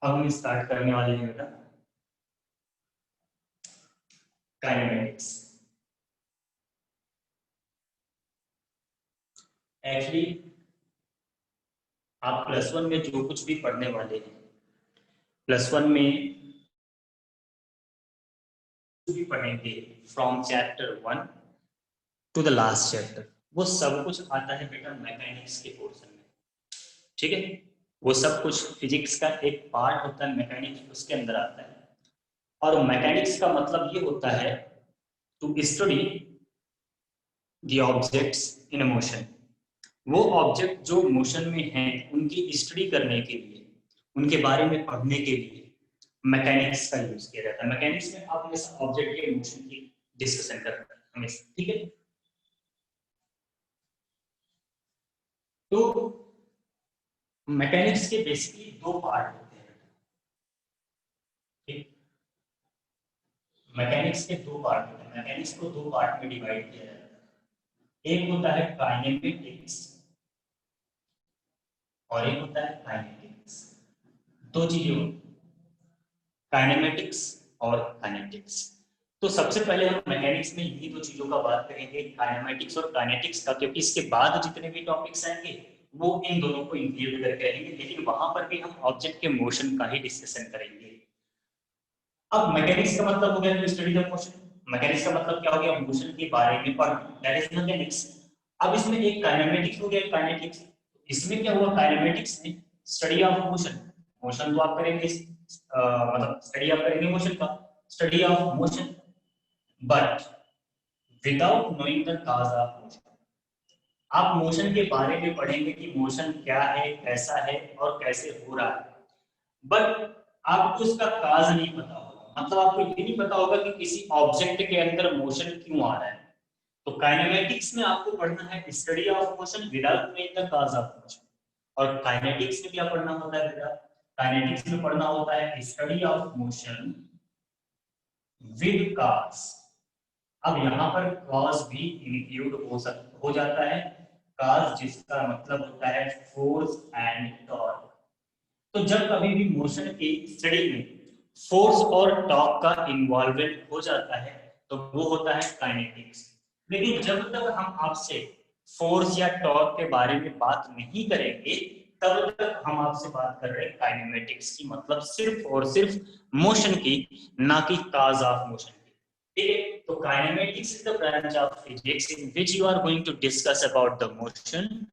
अब हम स्टार्ट करने वाले हैं बेटा काइनेमेटिक्स। एक्चुअली आप +1 में जो कुछ भी पढ़ने वाले हैं, +1 में भी पढ़ेंगे from chapter 1 to the last chapter, वो सब कुछ आता है बेटा मैकेनिक्स के पोर्शन में। ठीक है, वो सब कुछ फिजिक्स का एक पार्ट होता है, मैकेनिक्स उसके अंदर आता है। और मैकेनिक्स का मतलब ये होता है to study the objects in motion. वो ऑब्जेक्ट जो मोशन में हैं उनकी स्टडी करने के लिए, उनके बारे में पढ़ने के लिए मैकेनिक्स का यूज किया जाता है। मैकेनिक्स में आप हमेशा ऑब्जेक्ट के मोशन की डिस्कशन करते हैं हमेशा। ठीक है, तो मैकेनिक्स के बेसिकली दो पार्ट होते हैं। ठीक, मैकेनिक्स के दो पार्ट होते हैं। मैकेनिक्स को दो पार्ट में डिवाइड किया जाता है। एक होता है काइनेमेटिक्स और एक होता है काइनेटिक्स। दो चीजें होती हैं, काइनेमेटिक्स और काइनेटिक्स। तो सबसे पहले हम मैकेनिक्स में इन्हीं दो चीजों का बात करेंगे, काइनेमेटिक्स और काइनेटिक्स का, क्योंकि इसके बाद जितने भी टॉपिक्स आएंगे वो इन दोनों को इंक्लूड करके आएंगे, लेकिन वहां पर भी हम ऑब्जेक्ट के मोशन का ही डिस्कशन करेंगे। अब मैकेनिक्स का मतलब हो गया स्टडी ऑफ मोशन। मैकेनिक्स का मतलब क्या हो गया, मोशन के बारे में पढ़ना, दैट इज मैकेनिक्स। अब इसमें एक काइनेमेटिक्स हो गया, काइनेटिक्स। इसमें क्या हुआ, काइनेमेटिक्स में स्टडी ऑफ मोशन। मोशन तो आप करेंगे, मतलब स्टडी आप करेंगे मोशन का, study of motion, but without knowing the cause of motion. आप मोशन के बारे में पढ़ेंगे कि मोशन क्या है, कैसा है और कैसे हो रहा है, बट आपको इसका काज नहीं पता होगा। मतलब आपको ये नहीं पता होगा कि किसी ऑब्जेक्ट के अंदर मोशन क्यों आ रहा है। तो काइनेमेटिक्स में आपको पढ़ना है study of motion without knowing the cause of motion. और काइनेटिक्स में क्या पढ़ना होता है बेटा, काइनेटिक्स में पढ़ना होता है स्टडी ऑफ मोशन विद काज। अब यहाँ पर कॉज भी इंक्लूड हो जाता है, काज जिसका मतलब होता है फोर्स एंड टॉर्क। तो जब कभी भी मोशन की स्टडी में फोर्स और टॉर्क का इन्वॉल्वमेंट हो जाता है तो वो होता है काइनेटिक्स। लेकिन जब तक हम आपसे फोर्स या टॉर्क के बारे में बात नहीं करेंगे तब तक हम आपसे बात कर रहे हैं काइनेमेटिक्स की, मतलब सिर्फ और सिर्फ मोशन की, ना कि काज ऑफ मोशन की। ठीक है, तो kinematics is the branch of physics in which you are going to discuss about the motion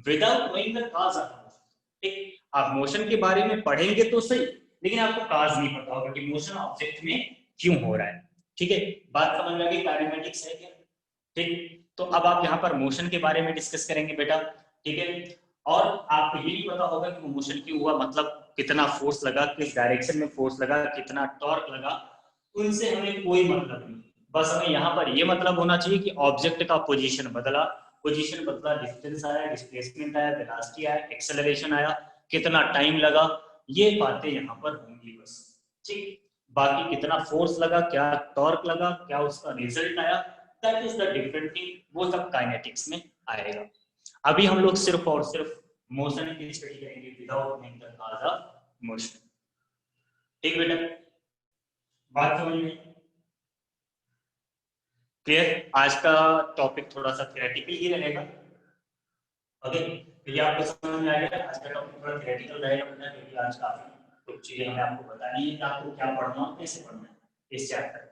without knowing the cause of motion. ठीक, आप मोशन के बारे में पढ़ेंगे तो सही, लेकिन आपको काज नहीं पता होगा कि मोशन ऑब्जेक्ट में क्यों हो रहा है। ठीक है, बात समझ में आ गई काइनेमेटिक्स है क्या। ठीक, तो अब आप यहाँ पर मोशन के बारे में डिस्कस करेंगे बेटा। ठीक है, और आपको ये भी पता होगा कि वो मोशन क्यों हुआ, मतलब कितना फोर्स लगा, किस डायरेक्शन में फोर्स लगा, कितना टॉर्क लगा, उनसे हमें कोई मतलब नहीं। बस हमें यहाँ पर ये मतलब होना चाहिए कि ऑब्जेक्ट का पोजीशन बदला, पोजीशन बदला, डिस्टेंस आया, डिस्प्लेसमेंट आया, वेलोसिटी आया, एक्सेलरेशन आया, कितना टाइम लगा, ये बातें यहाँ पर होंगी बस। ठीक, बाकी कितना फोर्स लगा, क्या टॉर्क लगा, क्या उसका रिजल्ट आया, that is the different thing, वो सब काइनेटिक्स में आएगा। अभी हम लोग सिर्फ और सिर्फ मोशन की स्टडी करेंगे without name the cause of motion. ठीक बेटा, बात समझ में क्लियर। आज का टॉपिक थोड़ा सा थ्योरेटिकल ही रहेगा। ओके, तो ये आपको समझ में आ गया, आज का टॉपिक थोड़ा थ्योरेटिकल रहेगा बेटा, क्योंकि आज काफी कुछ चीजें हमें आपको बतानी है कि आपको क्या पढ़ना और कैसे पढ़ना है इस चैप्टर।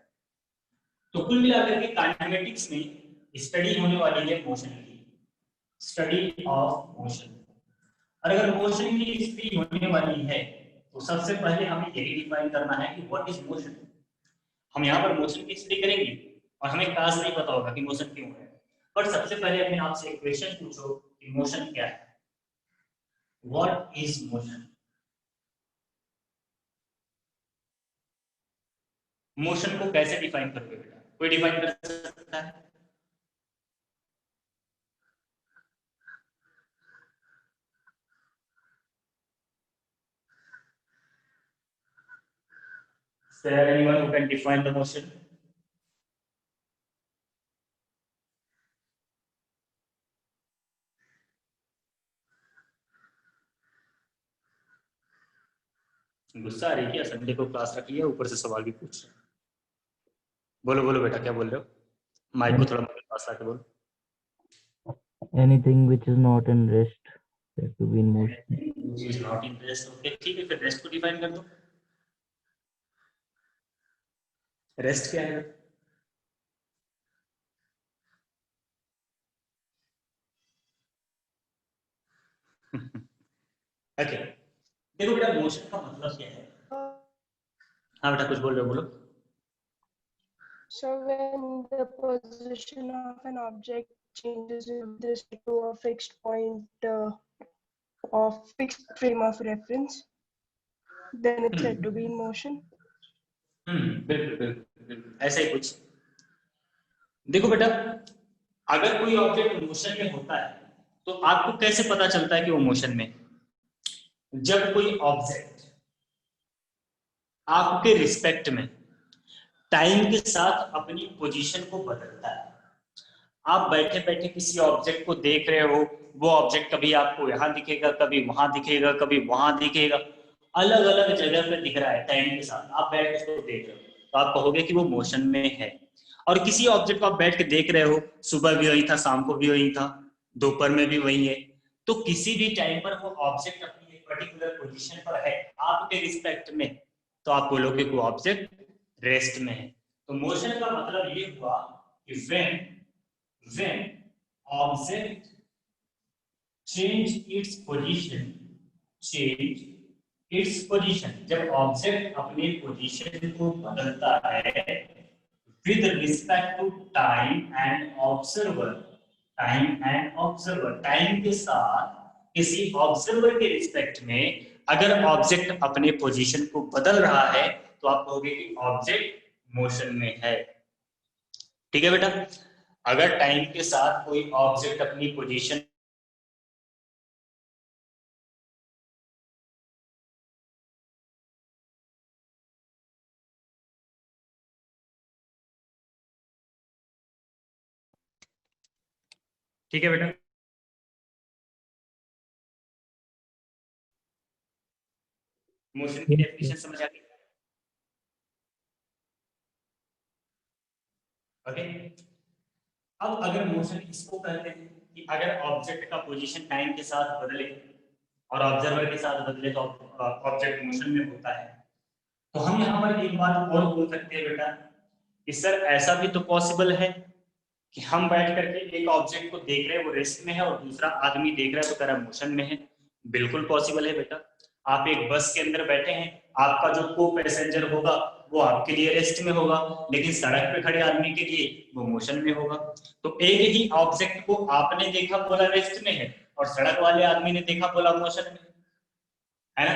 तो कुल मिलाकर के काइनेमेटिक्स में स्टडी होने वाली है मोशन की, स्टडी ऑफ मोशन। और अगर मोशन की स्टडी होने वाली है तो सबसे पहले हमें यही डिफाइन करना है कि व्हाट इज मोशन। हम यहाँ पर मोशन की स्टडी करेंगे और हमें काज नहीं पता होगा कि मोशन क्यों है। पर सबसे पहले अपने आपसे एक क्वेश्चन पूछो कि मोशन क्या है, व्हाट इज मोशन। मोशन को कैसे डिफाइन करोगे बेटा, कोई डिफाइन कर सकता है। Is there anyone who can define the motion? गुस्सा आ रही है क्या? संडे को क्लास रख लिया, ऊपर से सवाल भी पूछ रहे। बोलो बोलो बेटा, क्या बोल रहे हो? माइक को थोड़ा पास लाके बोलो। Anything which is not in rest, that to be in motion. which is not in rest. Okay ठीक है, फिर रेस्ट को डिफाइन कर दो। रेस्ट क्या है? ओके देखो बेटा, मोशन का मतलब क्या है? हाँ बेटा कुछ बोल रहे हो, बोलो। So when the position of an object changes with respect to a fixed point of fixed frame of reference, then it's said to be in motion. बिल्कुल बिल्कुल बिल्कुल ऐसा ही कुछ। देखो बेटा, अगर कोई ऑब्जेक्ट मोशन में होता है तो आपको कैसे पता चलता है कि वो मोशन में? जब कोई ऑब्जेक्ट आपके रिस्पेक्ट में टाइम के साथ अपनी पोजीशन को बदलता है। आप बैठे बैठे किसी ऑब्जेक्ट को देख रहे हो, वो ऑब्जेक्ट कभी आपको यहाँ दिखेगा, कभी वहां दिखेगा, कभी वहां दिखेगा, अलग अलग जगह पे दिख रहा है टाइम के साथ। आप बैठ के उसको देख रहे हो तो आप कहोगे कि वो मोशन में है। और किसी ऑब्जेक्ट को आप बैठ के देख रहे हो, सुबह भी वही था, शाम को भी वही था, दोपहर में भी वही है, तो किसी भी टाइम पर वो ऑब्जेक्ट अपनी एक पर्टिकुलर पोजीशन पर है आपके रिस्पेक्ट में, तो आप बोलोगे कि वो ऑब्जेक्ट रेस्ट में है। तो मोशन का मतलब ये हुआ कि when object change its position, जब ऑब्जेक्ट अपनी पोजीशन को बदलता है with respect to time and observer, time के साथ किसी ऑब्जर्वर के रिस्पेक्ट में अगर ऑब्जेक्ट अपने पोजीशन को बदल रहा है तो आप कहोगे कि ऑब्जेक्ट मोशन में है। ठीक है बेटा, अगर टाइम के साथ कोई ऑब्जेक्ट अपनी पोजीशन ठीक है बेटा, मोशन की डेफिनेशन समझ आ गई? ओके, अब अगर मोशन इसको कहते हैं कि अगर ऑब्जेक्ट का पोजीशन टाइम के साथ बदले और ऑब्जर्वर के साथ बदले तो ऑब्जेक्ट मोशन में होता है, तो हम यहाँ पर एक बात और बोल सकते हैं बेटा कि सर ऐसा भी तो पॉसिबल है कि हम बैठ करके एक ऑब्जेक्ट को देख रहे हैं वो रेस्ट में है और दूसरा आदमी देख रहा है तो कह रहा मोशन में है। बिल्कुल पॉसिबल है बेटा। आप एक बस के अंदर बैठे हैं, आपका जो को पैसेंजर होगा वो आपके लिए रेस्ट में होगा, लेकिन सड़क पे खड़े आदमी के लिए वो मोशन में होगा। तो एक ही ऑब्जेक्ट को आपने देखा बोला रेस्ट में है और सड़क वाले आदमी ने देखा बोला मोशन में है ना।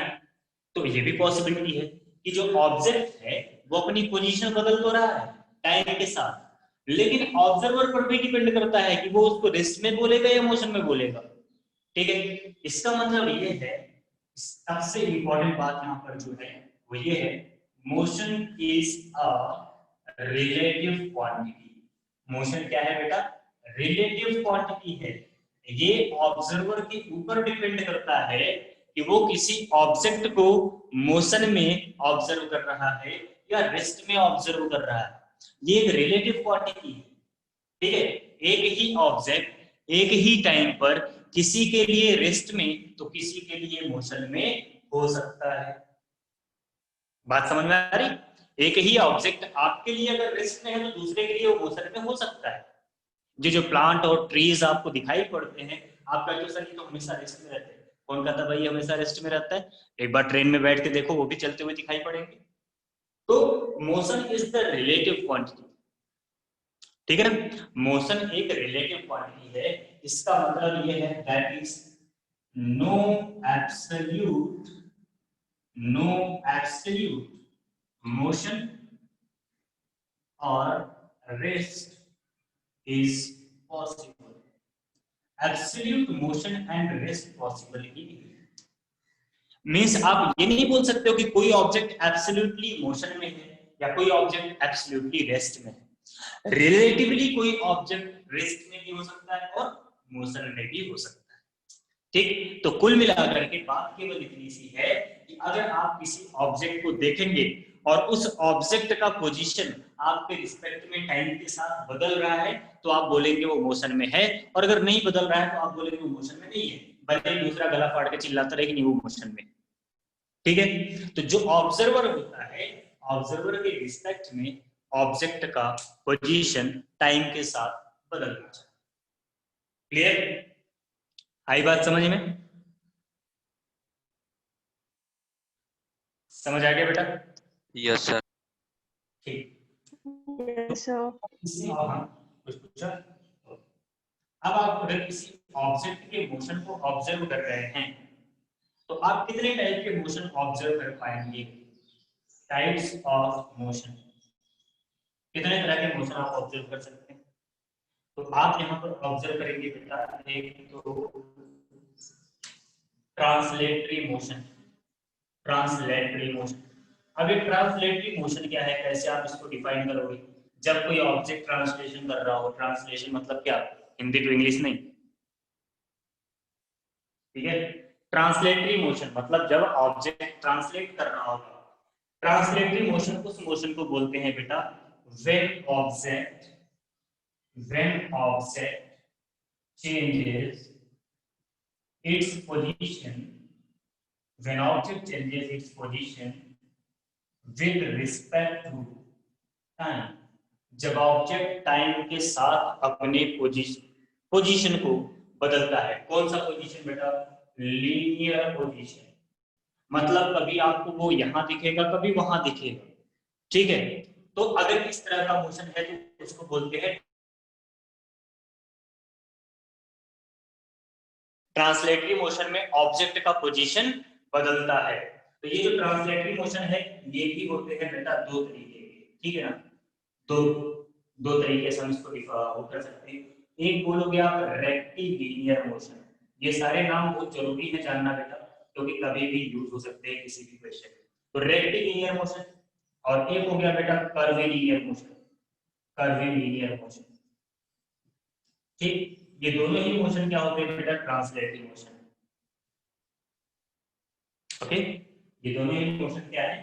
तो ये भी पॉसिबिलिटी है कि जो ऑब्जेक्ट है वो अपनी पोजीशन बदल तो रहा है टाइम के साथ, लेकिन ऑब्जर्वर पर भी डिपेंड करता है कि वो उसको रेस्ट में बोलेगा या मोशन में बोलेगा। ठीक है, इसका मतलब ये है, सबसे इंपॉर्टेंट बात यहाँ पर जो है वो ये है, motion is a relative quantity. Motion क्या है बेटा? रिलेटिव क्वांटिटी है। ये ऑब्जर्वर के ऊपर डिपेंड करता है कि वो किसी ऑब्जेक्ट को मोशन में ऑब्जर्व कर रहा है या रेस्ट में ऑब्जर्व कर रहा है। ये एक रिलेटिव क्वांटिटी है। ठीक है, एक ही ऑब्जेक्ट एक ही टाइम पर किसी के लिए रेस्ट में तो किसी के लिए मोशन में हो सकता है। बात समझ में आ रही? एक ही ऑब्जेक्ट आपके लिए अगर रेस्ट में है तो दूसरे के लिए वो मोशन में हो सकता है। जो प्लांट और ट्रीज आपको दिखाई पड़ते हैं, आपका जो सर तो हमेशा रेस्ट में रहते हैं। कौन कहता भाई हमेशा रेस्ट में रहता है? एक बार ट्रेन में बैठ के देखो, वो भी चलते हुए दिखाई पड़ेंगे। तो motion is the relative quantity. ठीक है ना, मोशन एक रिलेटिव क्वांटिटी है। इसका मतलब ये है that is no absolute motion और rest is possible. Absolute motion and rest possible ही मीन्स आप ये नहीं बोल सकते हो कि कोई ऑब्जेक्ट एब्सोल्युटली मोशन में है या कोई ऑब्जेक्ट एब्सोल्युटली रेस्ट में है। रिलेटिवली कोई ऑब्जेक्ट रेस्ट में भी हो सकता है और मोशन में भी हो सकता है। ठीक, तो कुल मिलाकर के बात केवल इतनी सी है कि अगर आप किसी ऑब्जेक्ट को देखेंगे और उस ऑब्जेक्ट का पोजीशन आपके रिस्पेक्ट में टाइम के साथ बदल रहा है तो आप बोलेंगे वो मोशन में है, और अगर नहीं बदल रहा है तो आप बोलेंगे वो मोशन में नहीं है, भले ही दूसरा गला फाड़ के चिल्लाता रहे कि नहीं वो मोशन में। ठीक है, तो जो ऑब्जर्वर होता है, ऑब्जर्वर के रिस्पेक्ट में ऑब्जेक्ट का पोजीशन टाइम के साथ बदलना चाहिए। क्लियर? आई बात समझ में? समझ आ गया बेटा? Yes sir. ठीक, Yes, sir. इससे हाँ कुछ पूछा? अब आप अगर किसी ऑब्जेक्ट के मोशन को ऑब्जर्व कर रहे हैं तो आप कितने टाइप के मोशन ऑब्जर्व कर पाएंगे? टाइप्स ऑफ मोशन, कितने तरह के मोशन आप ऑब्जर्व कर सकते हैं? तो आप यहाँ पर ऑब्जर्व करेंगे बेटा, एक तो ट्रांसलेटरी मोशन। ट्रांसलेटरी मोशन, अब ये ट्रांसलेटरी मोशन क्या है, कैसे आप इसको डिफाइन करोगे? जब कोई ऑब्जेक्ट ट्रांसलेशन कर रहा हो, ट्रांसलेशन मतलब क्या, हिंदी टू इंग्लिश नहीं, ठीक है? ट्रांसलेटरी मोशन मतलब जब ऑब्जेक्ट ट्रांसलेट कर रहा होगा। ट्रांसलेटरी मोशन उस मोशन को बोलते हैं बेटा when object changes its position, when object changes its position with respect to time, जब ऑब्जेक्ट टाइम के साथ अपने पोजीशन को बदलता है। कौन सा पोजीशन बेटा? लीनियर पोजीशन, मतलब कभी आपको वो यहां दिखेगा, कभी वहां दिखेगा। ठीक है, तो अगर इस तरह का मोशन है तो उसको बोलते हैं ट्रांसलेटरी मोशन में ऑब्जेक्ट का पोजीशन बदलता है। तो ये जो ट्रांसलेटरी मोशन है ये भी होते हैं बेटा दो तरीके के, ठीक है ना? दो तरीके से हम इसको कर सकते हैं। एक बोलोगे आप रेक्टिलिनियर मोशन, ये सारे नाम बहुत जरूरी है जानना बेटा क्योंकि कभी भी यूज हो सकते हैं किसी भी क्वेश्चन में। तो रेक्टिलिनियर मोशन, और एक हो गया बेटा कर्वीलिनियर मोशन। कर्वीलिनियर मोशन, ठीक, ये दोनों ही मोशन क्या होते हैं बेटा? Translatory motion. ओके, ये दोनों ही मोशन क्या है?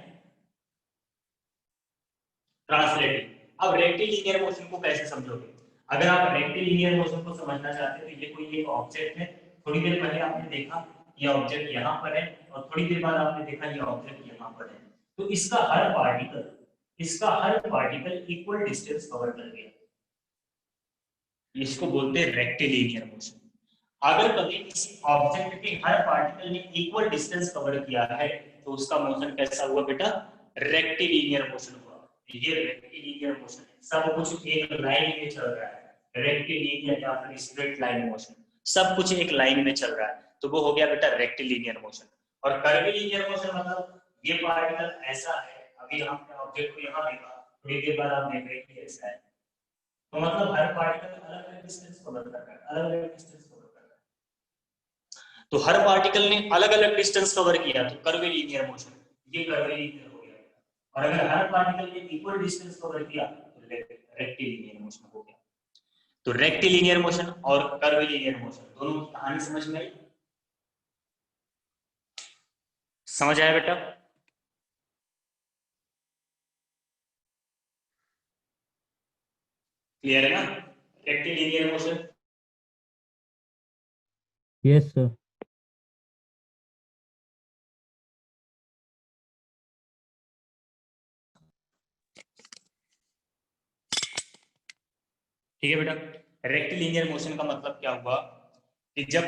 ट्रांसलेटरी। अब रेक्टिलिनियर मोशन को कैसे समझोगे? अगर आप रेक्टिलिनियर मोशन को समझना चाहते हैं तो ये कोई एक ऑब्जेक्ट है, थोड़ी देर पहले आपने देखा ये ऑब्जेक्ट यहाँ पर है और थोड़ी देर बाद आपने देखा ये ऑब्जेक्ट यहाँ पर है, तो इसका हर पार्टिकल इक्वल डिस्टेंस कवर कर गया, इसको बोलते हैं रेक्टिलिनियर मोशन। अगर कभी किसी ऑब्जेक्ट के हर पार्टिकल ने इक्वल डिस्टेंस कवर किया है तो उसका मोशन कैसा हुआ बेटा? रेक्टिलिनियर मोशन हुआ। ये रेक्टिलिनियर मोशन है, सब कुछ एक लाइन में चल रहा है। रेक्टिलिनियर या फिर स्ट्रेट लाइन मोशन, सब कुछ एक लाइन में चल रहा है, तो वो हो गया बेटा रेक्टिलिनियर मोशन। और कर्वीलिनियर मोशन मतलब ये पार्टिकल ऐसा है, अभी हमने ऑब्जेक्ट को यहाँ देखा, थोड़ी देर बाद आप देख रहे हैं ऐसा है, तो मतलब हर पार्टिकल अलग-अलग डिस्टेंस कवर कर रहा है, अलग-अलग डिस्टेंस कवर कर रहा है। तो हर पार्टिकल ने अलग-अलग डिस्टेंस कवर किया तो कर्वीलिनियर मोशन, ये कर्वीलिनियर हो गया। और अगर हर पार्टिकल ने इक्वल डिस्टेंस कवर किया तो रेक्टिलिनियर मोशन हो गया। तो रेक्टिलिनियर मोशन और कर्वीलिनियर मोशन दोनों की कहानी समझ में आई? समझ आया बेटा? क्लियर है ना रेक्टिलिनियर मोशन? Yes sir. ठीक है बेटा, रेक्टिलिनियर मोशन का मतलब क्या हुआ कि जब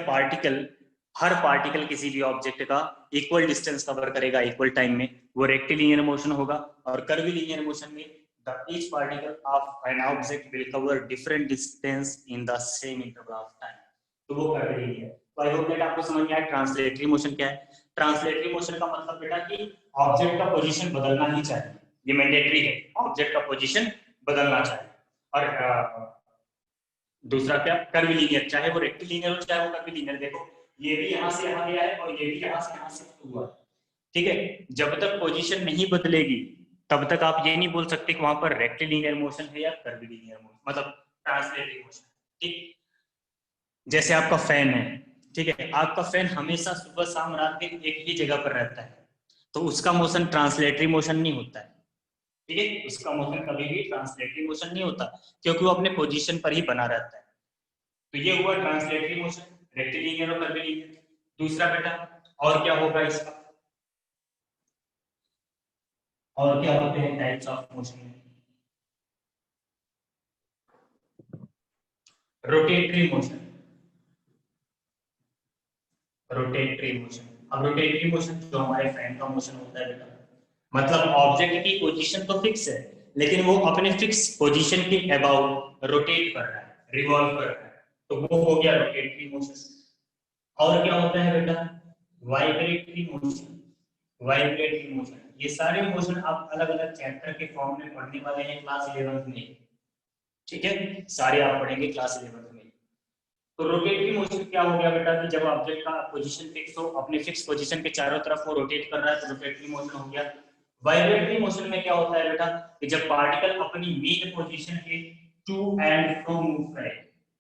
हर पार्टिकल किसी भी ऑब्जेक्ट का इक्वल डिस्टेंस कवर करेगा इक्वल टाइम में, वो रेक्टिलिनियर मोशन होगा। और कर्वीलिनियर मोशन में each particle of an object will cover different distance in the same interval of time, तो वो कर्वीलिनियर। तो आई होप दैट आपको समझ में आया ट्रांसलेटरी मोशन क्या है। ट्रांसलेटरी मोशन का मतलब बेटा कि ऑब्जेक्ट का पोजीशन बदलना ही चाहिए, ये मैंडेटरी है, ऑब्जेक्ट का पोजीशन बदलना चाहिए। और दूसरा क्या? कर्वीलिनियर, चाहे वो रेक्टिलिनियर हो चाहे वो कर्वीलिनियर। देखो ये भी यहाँ से यहाँ गया है और ये भी यहाँ से यहाँ शिफ्ट हुआ, ठीक है? जब तक पोजीशन नहीं बदलेगी तब तक आप ये नहीं बोल सकते कि वहां पर रेक्टिलिनियर मोशन है या कर्वीलिनियर मोशन, मतलब ट्रांसलेटरी मोशन। ठीक, जैसे आपका फैन है, ठीक है, आपका फैन हमेशा सुबह शाम रात दिन एक ही जगह पर रहता है, तो उसका मोशन ट्रांसलेटरी मोशन नहीं होता है। ठीक है, उसका मोशन कभी भी ट्रांसलेटरी मोशन नहीं होता, क्योंकि वो अपने पोजीशन पर ही बना रहता है। तो ये हुआ ट्रांसलेटरी मोशन, रेक्टिलिनियर और कर्विलिनियर। दूसरा बेटा और क्या होगा इसका, और क्या होते हैं types of motion? Rotatory motion, rotatory motion. अब रोटेटरी मोशन जो हमारे फैन का मोशन होता है बेटा, मतलब ऑब्जेक्ट की पोजीशन तो फिक्स है, लेकिन वो अपने फिक्स पोजीशन के अबाउट रोटेट कर रहा है, रिवॉल्व कर रहा है, तो वो हो गया रोटेटरी मोशन। और क्या होता है बेटा, वाइब्रेटरी मोशन, वाइब्रेटरी मोशन। ये सारे मोशन आप अलग अलग चैप्टर के फॉर्म में पढ़ने वाले हैं क्लास 11th में। ठीक है, सारे आप पढ़ेंगे क्लास 11th में। तो रोटेटरी मोशन क्या हो गया बेटा, कि जब ऑब्जेक्ट का पोजीशन फिक्स हो, अपने फिक्स पोजीशन के चारों तरफ वो रोटेट कर रहा है, तो रोटेटरी मोशन हो गया। वाइब्रेटरी मोशन में क्या होता है बेटा, कि जब पार्टिकल अपनी मेन पोजीशन के टू एंड फ्रो मूव करे,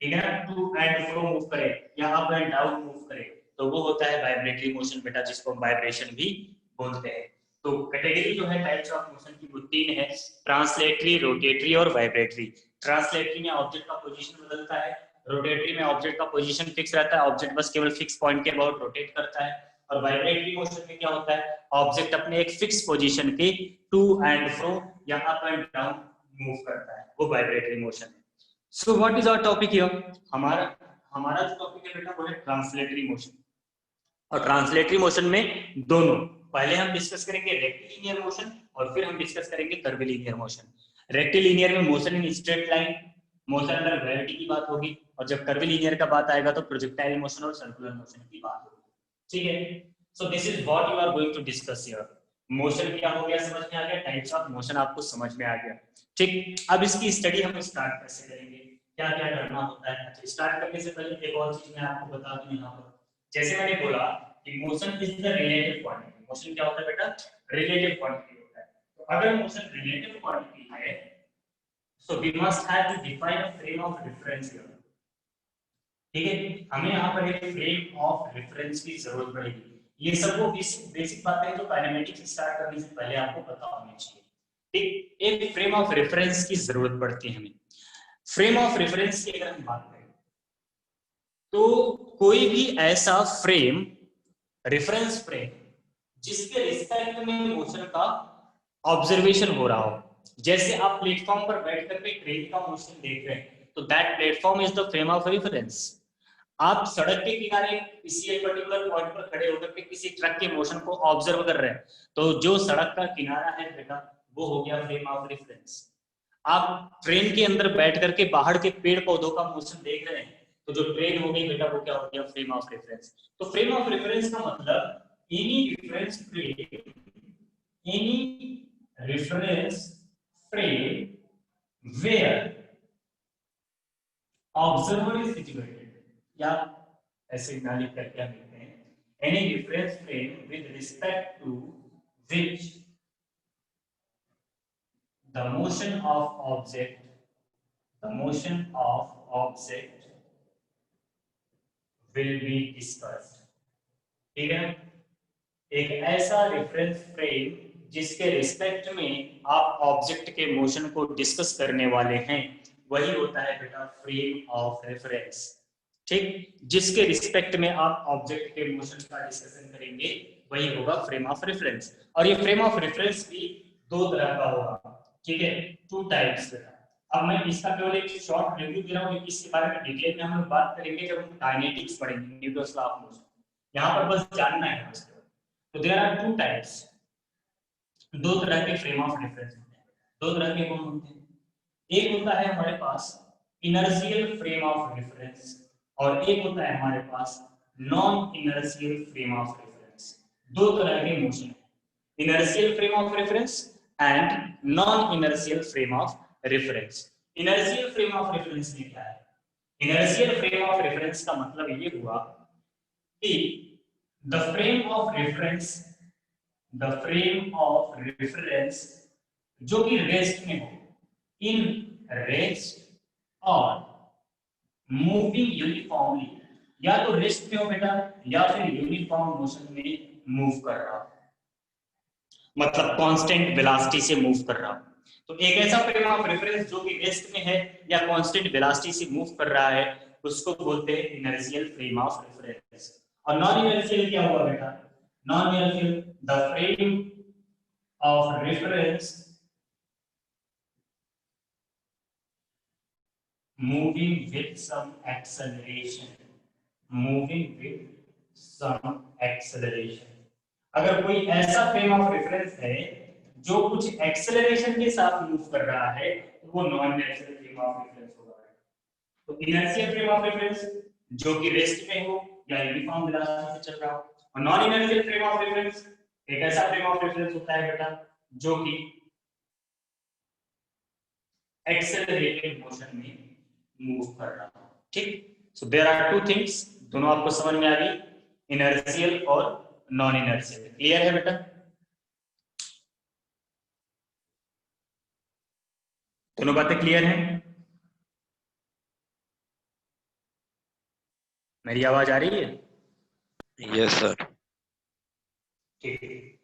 ठीक है ना, टू एंड फ्रो मूव करे या अप एंड डाउन मूव करे, तो वो होता है वाइब्रेटरी मोशन बेटा, जिसको हम वाइब्रेशन भी बोलते हैं। तो कैटेगरी जो है टाइप्स ऑफ मोशन की वो तीन है, ट्रांसलेटरी, रोटेटरी और वाइब्रेटरी। ट्रांसलेटरी में ऑब्जेक्ट का पोजीशन बदलता है, रोटेटरी में ऑब्जेक्ट का पोजीशन फिक्स रहता है, ऑब्जेक्ट बस केवल फिक्स पॉइंट के अबाउट रोटेट करता है। और वाइब्रेटरी मोशन में क्या होता है, ऑब्जेक्ट अपने एक फिक्स पोजीशन के टू एंड फ्रो या अप एंड डाउन मूव करता है, वो वाइब्रेटरी मोशन है। So what is our topic here, हमारा हमारा जो टॉपिक है बेटा वो है ट्रांसलेटरी मोशन। और ट्रांसलेटरी मोशन में दोनों, पहले हम डिस्कस करेंगे रेक्टिलिनियर मोशन और फिर हम डिस्कस करेंगे कर्विलिनियर मोशन। रेक्टिलिनियर में motion in straight line, motion under gravity की बात होगी, और जब कर्विलिनियर का बात आएगा तो प्रोजेक्टाइल मोशन और सर्कुलर मोशन की बात होगी। ठीक है, so this is what you are going to discuss here. Motion क्या हो गया समझ में आ गया, टाइप्स ऑफ मोशन आपको समझ में आ गया। ठीक, अब इसकी स्टडी हम स्टार्ट कैसे करेंगे, क्या क्या करना होता है। अच्छा, स्टार्ट करने से पहले एक और चीज मैं आपको बता दूं यहाँ पर, जैसे मैंने बोला कि motion is the relative quantity. Motion क्या होता है बेटा, रिलेटिव क्वांटिटी होता है। तो अगर मोशन रिलेटिव क्वांटिटी है, so we must have to define a frame of reference here। ठीक है, हमें यहाँ पर एक फ्रेम ऑफ रेफरेंस की जरूरत पड़ेगी। ये सब वो बेसिक बातें जो काइनेमेटिक्स स्टार्ट करने से पहले आपको पता होनी चाहिए। ठीक, एक फ्रेम ऑफ रेफरेंस की जरूरत पड़ती है हमें। फ्रेम ऑफ रेफरेंस की अगर हम बात करें, तो कोई भी ऐसा फ्रेम, रेफरेंस फ्रेम, जिसके रिस्पेक्ट में मोशन का ऑब्जर्वेशन हो रहा हो। जैसे आप प्लेटफॉर्म पर बैठ करके ट्रेन का मोशन देख रहे हैं, तो that platform is the frame of reference. आप सड़क के किनारे किसी एक पर्टिकुलर पॉइंट पर खड़े होकर के किसी ट्रक के मोशन को ऑब्जर्व कर रहे हैं, तो जो सड़क का किनारा है बेटा वो हो गया फ्रेम ऑफ रेफरेंस। आप ट्रेन के अंदर बैठ करके बाहर के पेड़ पौधों का मोशन देख रहे हैं, तो जो ट्रेन हो गई बेटा वो क्या हो गया, फ्रेम ऑफ रेफरेंस। तो फ्रेम ऑफ रेफरेंस का मतलब any reference frame, any reference frame where observer is situated, या ऐसे ना लिख कर क्या लिखते हैं, any reference frame with respect to which the motion of object will be discussed। ठीक है, एक ऐसा रेफरेंस फ्रेम जिसके रिस्पेक्ट में आप ऑब्जेक्ट के मोशन को डिस्कस करने वाले हैं, वही होता है बेटा फ्रेम ऑफ रेफरेंस। ठीक, जिसके रिस्पेक्ट में आप ऑब्जेक्ट के मोशन का डिस्कशन करेंगे वही होगा फ्रेम ऑफ रेफरेंस। और ये फ्रेम ऑफ रेफरेंस भी दो तरह का होगा। ठीक है, टू टाइप्स। अब मैं इसका केवल एक शॉर्ट रिव्यू दे रहा हूँ, इसके बारे में डिटेल में हम लोग बात करेंगे जब हम काइनेटिक्स पढ़ेंगे, न्यूटन्स लॉ ऑफ मोशन। यहाँ पर बस जानना है बस। तो देयर आर टू टाइप्स, दो तरह के फ्रेम ऑफ रेफरेंस होते हैं। दो तरह के कौन होते हैं, एक होता है हमारे पास इनर्शियल फ्रेम ऑफ रेफरेंस, और एक होता है हमारे पास non inertial frame of reference. दो तरह के मोशन है, inertial frame of reference and non inertial frame of reference. Inertial frame of reference में क्या है, इनर्शियल फ्रेम ऑफ रेफरेंस का मतलब ये हुआ कि the frame of reference जो कि रेस्ट में हो, इन रेस्ट और मूविंग यूनिफॉर्मली या तो रेस्ट में हो बेटा या फिर यूनिफॉर्म मोशन में मूव कर रहा हो, मतलब कांस्टेंट वेलोसिटी से मूव कर रहा हो। तो एक ऐसा फ्रेम ऑफ रेफरेंस जो कि रेस्ट में है या कांस्टेंट वेलोसिटी से मूव कर रहा है उसको बोलते हैं इनर्शियल फ्रेम ऑफ रेफरेंस। और नॉन इनर्शियल क्या हुआ बेटा? Non inertial the frame of reference moving with some acceleration, moving with some acceleration। अगर कोई ऐसा फ्रेम ऑफ रेफरेंस है जो कुछ एक्सेलरेशन के साथ मूव कर रहा है तो वो non inertial frame of reference होगा। तो इनर्शियल फ्रेम ऑफ रेफरेंस जो कि रेस्ट में हो या यूनिफॉर्म वेलोसिटी से चल रहा हो, और non inertial frame of reference एक ऐसा फ्रेम ऑफ रेफरेंस होता है बेटा जो कि एक्सेलरेटेड मोशन में मूव कर रहा हो। ठीक, so there are two things, दोनों आपको समझ में आ गई, इनर्शियल और नॉन इनर्शियल। क्लियर है बेटा? दोनों बातें क्लियर हैं? मेरी आवाज आ रही है? Yes sir. ठीक,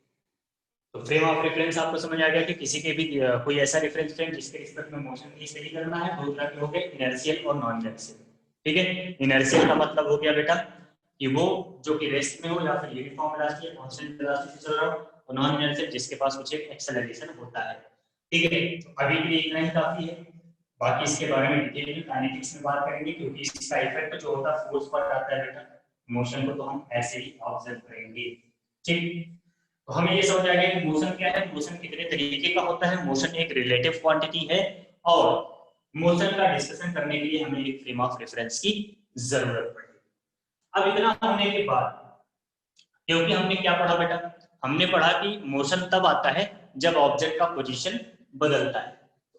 तो फ्रेम ऑफ रेफरेंस आपको समझ आ गया कि किसी के भी कोई ऐसा रेफरेंस फ्रेम जिसके रिस्पेक्ट में मोशन नहीं स्टडी करना है, दो तरह के हो गए, इनर्शियल और नॉन इनर्शियल। ठीक है, इनर्शियल का मतलब हो गया बेटा कि वो जो कि रेस्ट में हो या फिर यूनिफॉर्म वेलोसिटी या कांस्टेंट वेलोसिटी से चल रहा हो, और नॉन इनर्शियल जिसके पास कुछ एक एक्सेलरेशन होता है। ठीक है, तो अभी के लिए इतना ही काफी है, बाकी इसके बारे में डिटेल में काइनेटिक्स में बात करेंगे क्योंकि इसका इफेक्ट जो होता है फोर्स पर आता है बेटा, मोशन को तो हम ऐसे ही ऑब्जर्व करेंगे। ठीक, तो हमें ये समझ आ गया कि मोशन क्या है, मोशन कितने तरीके का होता है, मोशन एक रिलेटिव क्वांटिटी है और मोशन का डिस्कशन करने के लिए हमें एक फ्रेम ऑफ रेफरेंस की जरूरत पड़ेगी। अब इतना होने के बाद, क्योंकि हमने क्या पढ़ा बेटा, हमने पढ़ा कि मोशन तब आता है जब ऑब्जेक्ट का पोजीशन बदलता है।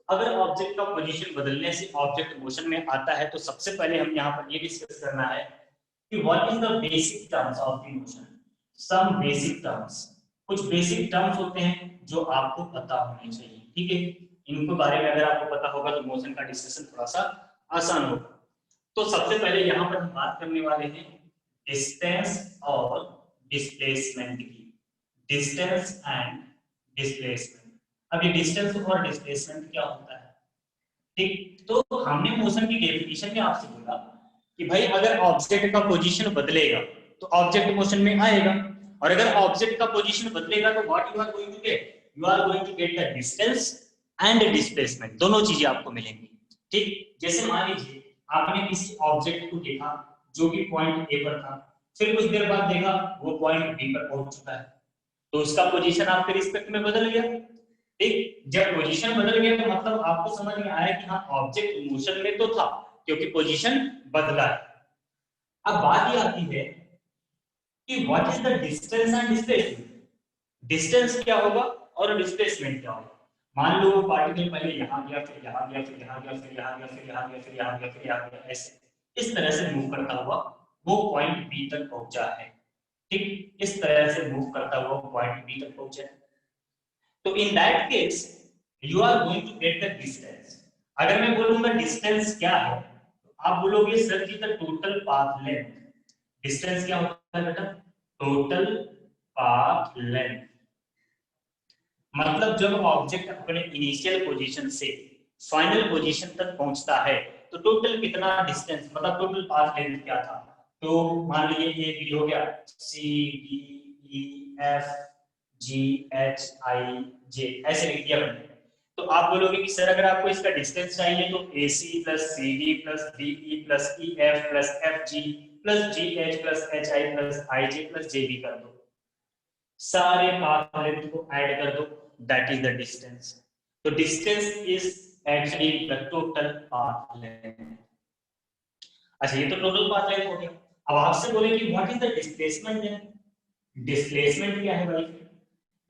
अगर ऑब्जेक्ट का पोजीशन बदलने से ऑब्जेक्ट मोशन में आता है तो सबसे पहले हम यहाँ पर ये डिस्कस करना है कि what is the basic terms of the motion. Some basic terms, कुछ बेसिक टर्म्स होते हैं जो आपको पता होने चाहिए। ठीक है, इनके बारे में अगर आपको पता होगा तो मोशन का डिस्कशन थोड़ा सा आसान होगा। तो सबसे पहले यहाँ पर हम बात करने वाले हैं डिस्टेंस और डिस्प्लेसमेंट की, डिस्टेंस एंड डिस्प्लेसमेंट। अब ये डिस्टेंस और डिस्प्लेसमेंट क्या होता है? ठीक, तो हमने मोशन की डेफिनेशन में आपसे बोला कि भाई अगर ऑब्जेक्ट का पोजीशन बदलेगा तो ऑब्जेक्ट मोशन में आएगा, और अगर ऑब्जेक्ट का पोजीशन बदलेगा तो what you are going to get, you are going to get the distance and displacement, दोनों चीजें आपको मिलेंगी। ठीक, जैसे मान लीजिए आपने किसी ऑब्जेक्ट को देखा जो कि पॉइंट ए पर था, फिर कुछ देर बाद देखा वो पॉइंट बी पर पहुंच चुका है, तो उसका पोजीशन आपके रिस्पेक्ट में बदल गया। ठीक, जब पोजीशन बदल गया तो मतलब आपको समझ में आया कि हाँ ऑब्जेक्ट मोशन में तो था क्योंकि पोजीशन बदला है। अब बात ये आती है कि what is the distance and displacement. Distance क्या होगा और डिस्प्लेसमेंट क्या होगा? मान लो पार्टिकल पहले यहां गया, फिर यहां गया, फिर यहां गया, फिर यहां गया, फिर यहां गया, फिर यहां गया, फिर यहां गया, ऐसे इस तरह से मूव करता हुआ वो पॉइंट बी तक पहुंचा है। ठीक, इस तरह से मूव करता हुआ पॉइंट बी तक पहुंचा है। तो in that case you are going to get the distance. अगर मैं बोलूंगा डिस्टेंस क्या है तो आप बोलोगे सर जी the total path length. Distance क्या होता है बेटा? Total path length. मतलब जब ऑब्जेक्ट अपने इनिशियल पोजीशन से फाइनल पोजीशन तक पहुंचता है तो टोटल कितना डिस्टेंस, मतलब टोटल पाथ लेंथ क्या था। तो मान लीजिए ये बी हो गया, C D E F G H I J ऐसे लिख दिया मैंने। तो आप बोलोगे कि सर अगर आपको इसका डिस्टेंस चाहिए तो A C plus C D plus D E plus E F plus F G plus G H plus H I plus I J plus J B कर दो, सारे पाथ लेंथ को ऐड कर दो, दैट इज द डिस्टेंस। तो distance is actually the total path length. अच्छा, ये तो टोटल पाथ लेंथ हो गया। अब आपसे बोले कि what is the displacement then. Displacement क्या है भाई?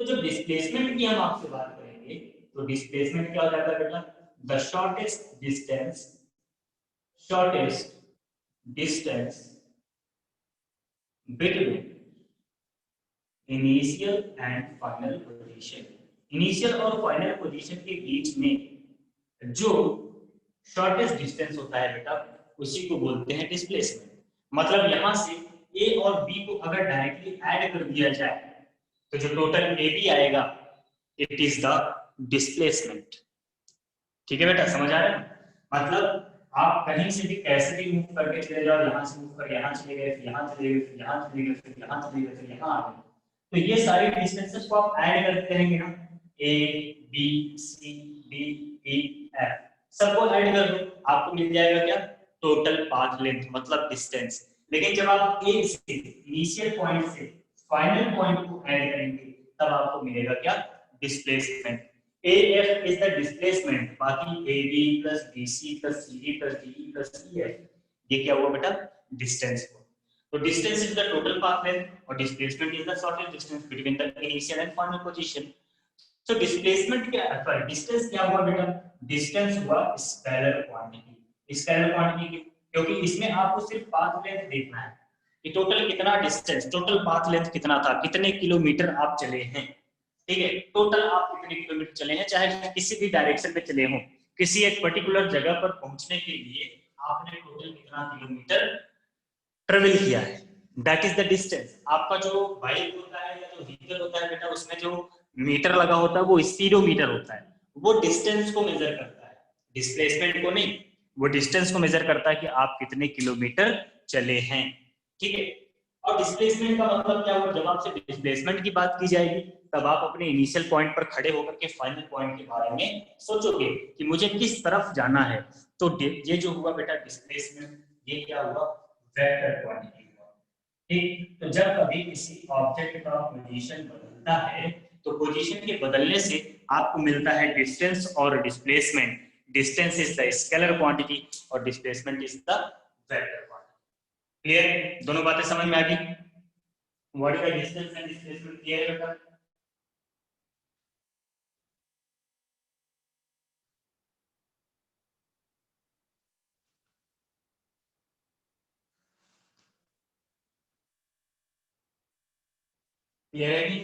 तो जब डिस्प्लेसमेंट की हम आपसे बात करेंगे तो डिस्प्लेसमेंट क्या हो जाता है बेटा? The shortest distance between initial and final position. Initial और फाइनल पोजीशन के बीच में जो शॉर्टेस्ट डिस्टेंस होता है बेटा उसी को बोलते हैं डिस्प्लेसमेंट। मतलब यहां से ए और बी को अगर डायरेक्टली ऐड कर दिया जाए तो जो टोटल ए बी आएगा इट इज द डिस्प्लेसमेंट। ठीक है बेटा, समझ आ रहा है? मतलब आप कहीं से भी कैसे भी मूव करके चले जाओ, यहाँ से मूव कर यहाँ चले गए, फिर यहाँ चले गए, फिर यहाँ चले गए, फिर यहाँ चले गए, फिर यहाँ आ गए, तो ये सारे डिस्टेंसेस को आप ऐड करते रहेंगे ना, A B C D E F, सबको ऐड कर दो, आपको मिल जाएगा क्या? टोटल पाथ लेंथ, मतलब डिस्टेंस। लेकिन जब आप ए से इनिशियल पॉइंट से फाइनल पॉइंट को ऐड करेंगे तब आपको मिलेगा क्या? Displacement. AF is the displacement, बाकी AB plus BC plus CD plus DE plus EF, ये क्या हुआ बेटा? डिस्टेंस हुआ। तो distance is the total path length और displacement is the shortest distance between the initial and final position. So displacement क्या, sorry distance क्या हुआ बेटा? डिस्टेंस हुआ स्केलर क्वांटिटी। स्केलर क्वांटिटी क्योंकि इसमें आपको सिर्फ पाथ लेंथ देखना है कि टोटल कितना डिस्टेंस, टोटल पाथ लेंथ कितना था, कितने किलोमीटर आप चले हैं। ठीक है, टोटल आप कितने किलोमीटर चले हैं, चाहे किसी भी डायरेक्शन में चले हों, किसी एक पर्टिकुलर जगह पर पहुंचने के लिए आपने टोटल कितना किलोमीटर ट्रेवल किया है, दैट इज द डिस्टेंस। आपका जो बाइक होता है या जो व्हीकल होता है बेटा, उसमें जो मीटर लगा होता है वो स्पीडोमीटर होता है, वो डिस्टेंस को मेजर करता है, डिस्प्लेसमेंट को नहीं, वो डिस्टेंस को मेजर करता है कि आप कितने किलोमीटर चले हैं। ठीक है, और डिस्प्लेसमेंट का मतलब क्या हुआ? जब आपसे डिस्प्लेसमेंट की बात की जाएगी तब आप अपने इनिशियल पॉइंट पर खड़े होकर के फाइनल पॉइंट के बारे में सोचोगे कि मुझे किस तरफ जाना है। तो ये जो हुआ बेटा डिस्प्लेसमेंट, ये क्या हुआ? वेक्टर क्वांटिटी हुआ। ठीक, तो जब कभी किसी ऑब्जेक्ट का पोजीशन बदलता है तो पोजीशन के बदलने से आपको मिलता है डिस्टेंस और displacement. Distance is the scalar quantity और displacement is the vector quantity. Clear? दोनों बातें समझ में आ गई? What is the distance and displacement? Clear है बेटा? क्लियर है कि?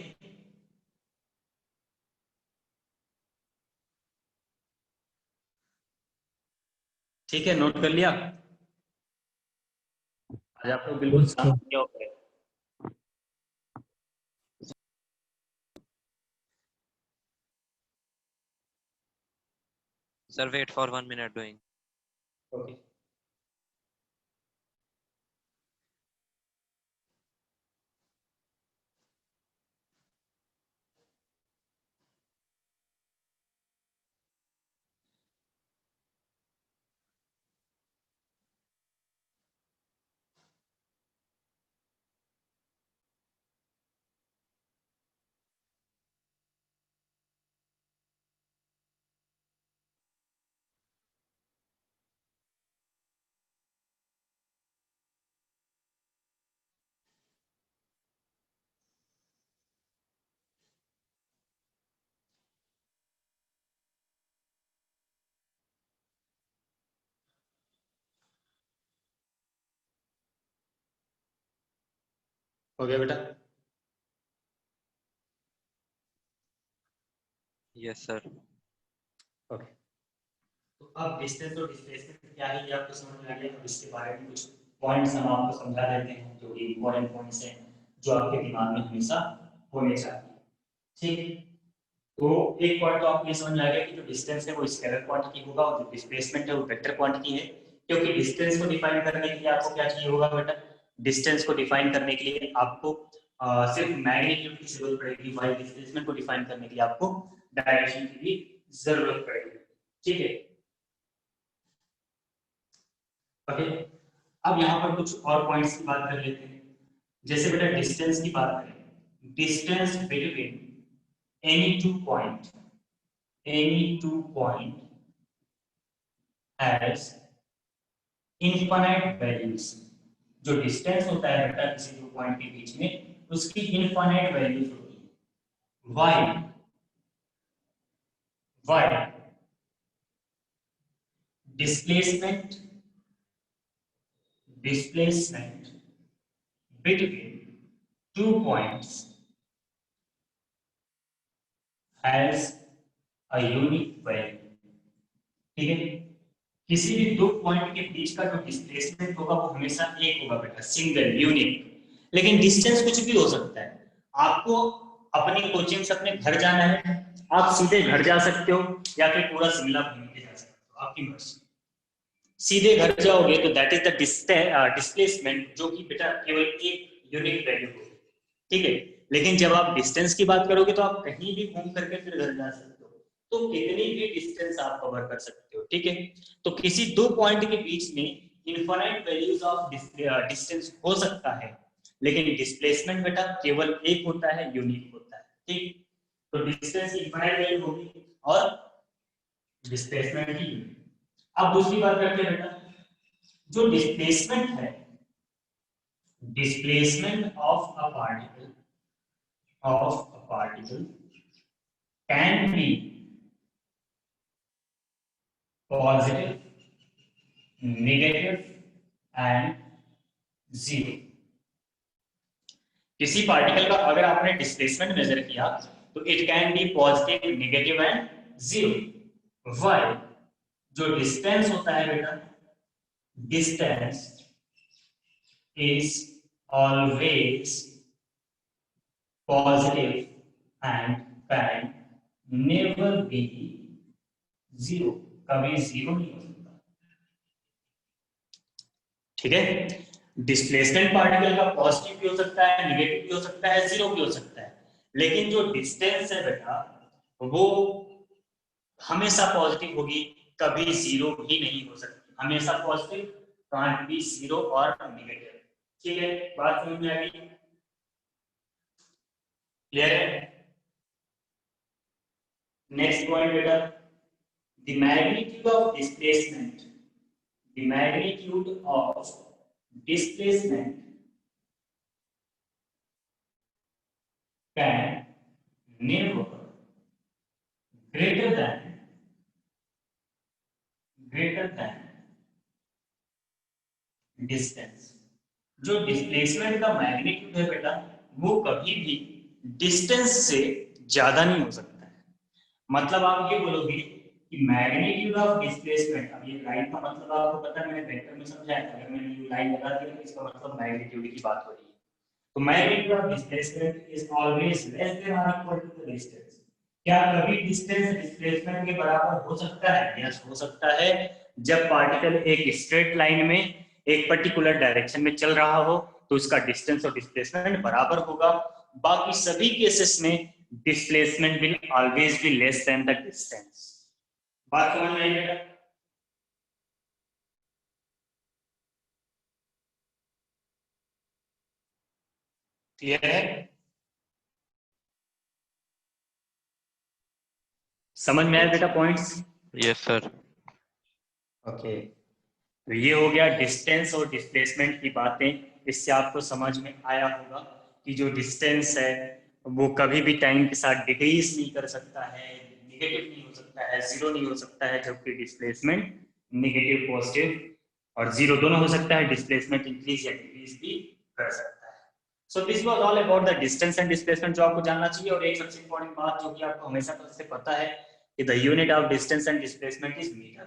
ठीक है, नोट कर लिया? आज आप लोग बिल्कुल ठीक है। शांत हो गए। Sir, wait for 1 minute doing. Okay, हो गया बेटा? Yes, sir. ओके, तो अब डिस्टेंस और डिस्प्लेसमेंट क्या है ये आपको समझ में आ गया। तो इसके बारे में कुछ पॉइंट्स हम आपको समझा देते हैं जो कि इंपॉर्टेंट पॉइंट्स हैं जो आपके दिमाग में हमेशा होने चाहिए। ठीक है, तो एक पॉइंट तो आपको ये समझ में आ गया कि जो डिस्टेंस है वो स्केलर क्वांटिटी होगा और जो डिस्प्लेसमेंट है वो वेक्टर क्वांटिटी है। क्योंकि डिस्टेंस को डिफाइन करने के लिए आपको क्या चाहिए होगा बेटा? डिस्टेंस को डिफाइन करने के लिए आपको सिर्फ मैग्नीट्यूड की जरूरत पड़ेगी, वाइल डिस्प्लेसमेंट को डिफाइन करने के लिए आपको डायरेक्शन की भी जरूरत पड़ेगी। ठीक है, ओके। अब यहाँ पर कुछ और पॉइंट्स की बात कर लेते हैं। जैसे बेटा डिस्टेंस की बात करें, distance between any two point, any two point has infinite values. जो डिस्टेंस होता है बेटा किसी दो पॉइंट के बीच में, उसकी इनफाइनाइट वैल्यूज होती है। Why displacement, displacement between 2 points has a unique value। ठीक है, किसी भी दो पॉइंट के बीच का जो डिस्प्लेसमेंट होगा वो हमेशा एक होगा बेटा, सिंगल यूनिक। लेकिन डिस्टेंस कुछ भी हो सकता है। आपको अपनी कोचिंग से अपने घर जाना है, आप सीधे घर जा सकते हो या फिर पूरा शिमला घूम के जा सकते हो, आपकी मर्जी। सीधे घर जाओगे तो दैट इज द डिस्प्लेसमेंट, जो कि बेटा केवल एक यूनिक वैल्यू होगी, ठीक है। लेकिन जब आप डिस्टेंस की बात करोगे तो आप कहीं भी घूम करके फिर घर जा सकते हो, तो कितनी भी डिस्टेंस आप कवर कर सकते हो, ठीक है। तो किसी दो पॉइंट के बीच में इनफाइनाइट वैल्यूज ऑफ डिस्टेंस हो सकता है, लेकिन डिस्प्लेसमेंट बेटा केवल एक होता है, यूनिक होता है, ठीक। तो डिस्टेंस इनफाइनाइट वैल्यू होगी और डिस्प्लेसमेंट की यूनिक। अब दूसरी बात करते हैं बेटा, जो डिस्प्लेसमेंट है, displacement of a particle can be positive, negative and zero। किसी पार्टिकल का अगर आपने डिस्प्लेसमेंट मेजर किया तो it can be positive, negative and zero. Why? जो डिस्टेंस होता है बेटा, distance is always positive and can never be zero. कभी जीरो नहीं हो सकता, ठीक है। डिस्प्लेसमेंट पार्टिकल का पॉजिटिव भी हो सकता है, नेगेटिव भी हो सकता है, जीरो भी हो सकता है। लेकिन जो डिस्टेंस है बेटा वो हमेशा पॉजिटिव होगी, कभी जीरो भी नहीं हो सकती, हमेशा पॉजिटिव, कांट बी जीरो और नेगेटिव, ठीक है। बात समझ में आ गई? क्लियर है? नेक्स्ट पॉइंट बेटा, the magnitude of displacement, the magnitude of displacement can never greater than distance। जो डिस्प्लेसमेंट का मैग्नीट्यूड है बेटा वो कभी भी डिस्टेंस से ज्यादा नहीं हो सकता है। मतलब आप ये बोलोगे कि मैग्नीट्यूड ऑफ डिस्प्लेसमेंट, अब ये लाइन का मतलब आपको पता है, मैंने वेक्टर में समझाया था, अगर मैंने ये लाइन लगा दी तो इसका मतलब मैग्नीट्यूड की बात हो रही है। तो magnitude of displacement is always less than or equal to the distance। क्या कभी डिस्टेंस डिस्प्लेसमेंट के बराबर हो सकता है? यस, हो सकता है। जब पार्टिकल एक स्ट्रेट लाइन में एक पर्टिकुलर डायरेक्शन में चल रहा हो तो उसका डिस्टेंस और डिस्प्लेसमेंट बराबर होगा। बाकी सभी केसेस में displacement will always be less than the distance. बात समझ में आई बेटा? क्लियर है? समझ में आया बेटा पॉइंट्स? Yes, sir. ओके, तो ये हो गया डिस्टेंस और डिस्प्लेसमेंट की बातें। इससे आपको समझ में आया होगा कि जो डिस्टेंस है वो कभी भी टाइम के साथ डिक्रीज नहीं कर सकता है, नेगेटिव नहीं हो सकता है, जीरो नहीं हो सकता है, जबकि डिस्प्लेसमेंट नेगेटिव, पॉजिटिव और जीरो दोनों हो सकता है। डिस्प्लेसमेंट इंक्रीज या डिक्रीज भी कर सकता है। So this was all about the distance and displacement, जो आपको जानना चाहिए। और एक सबसे इंपॉर्टेंट बात जो कि आपको हमेशा से पता है कि the unit of distance and displacement is metre,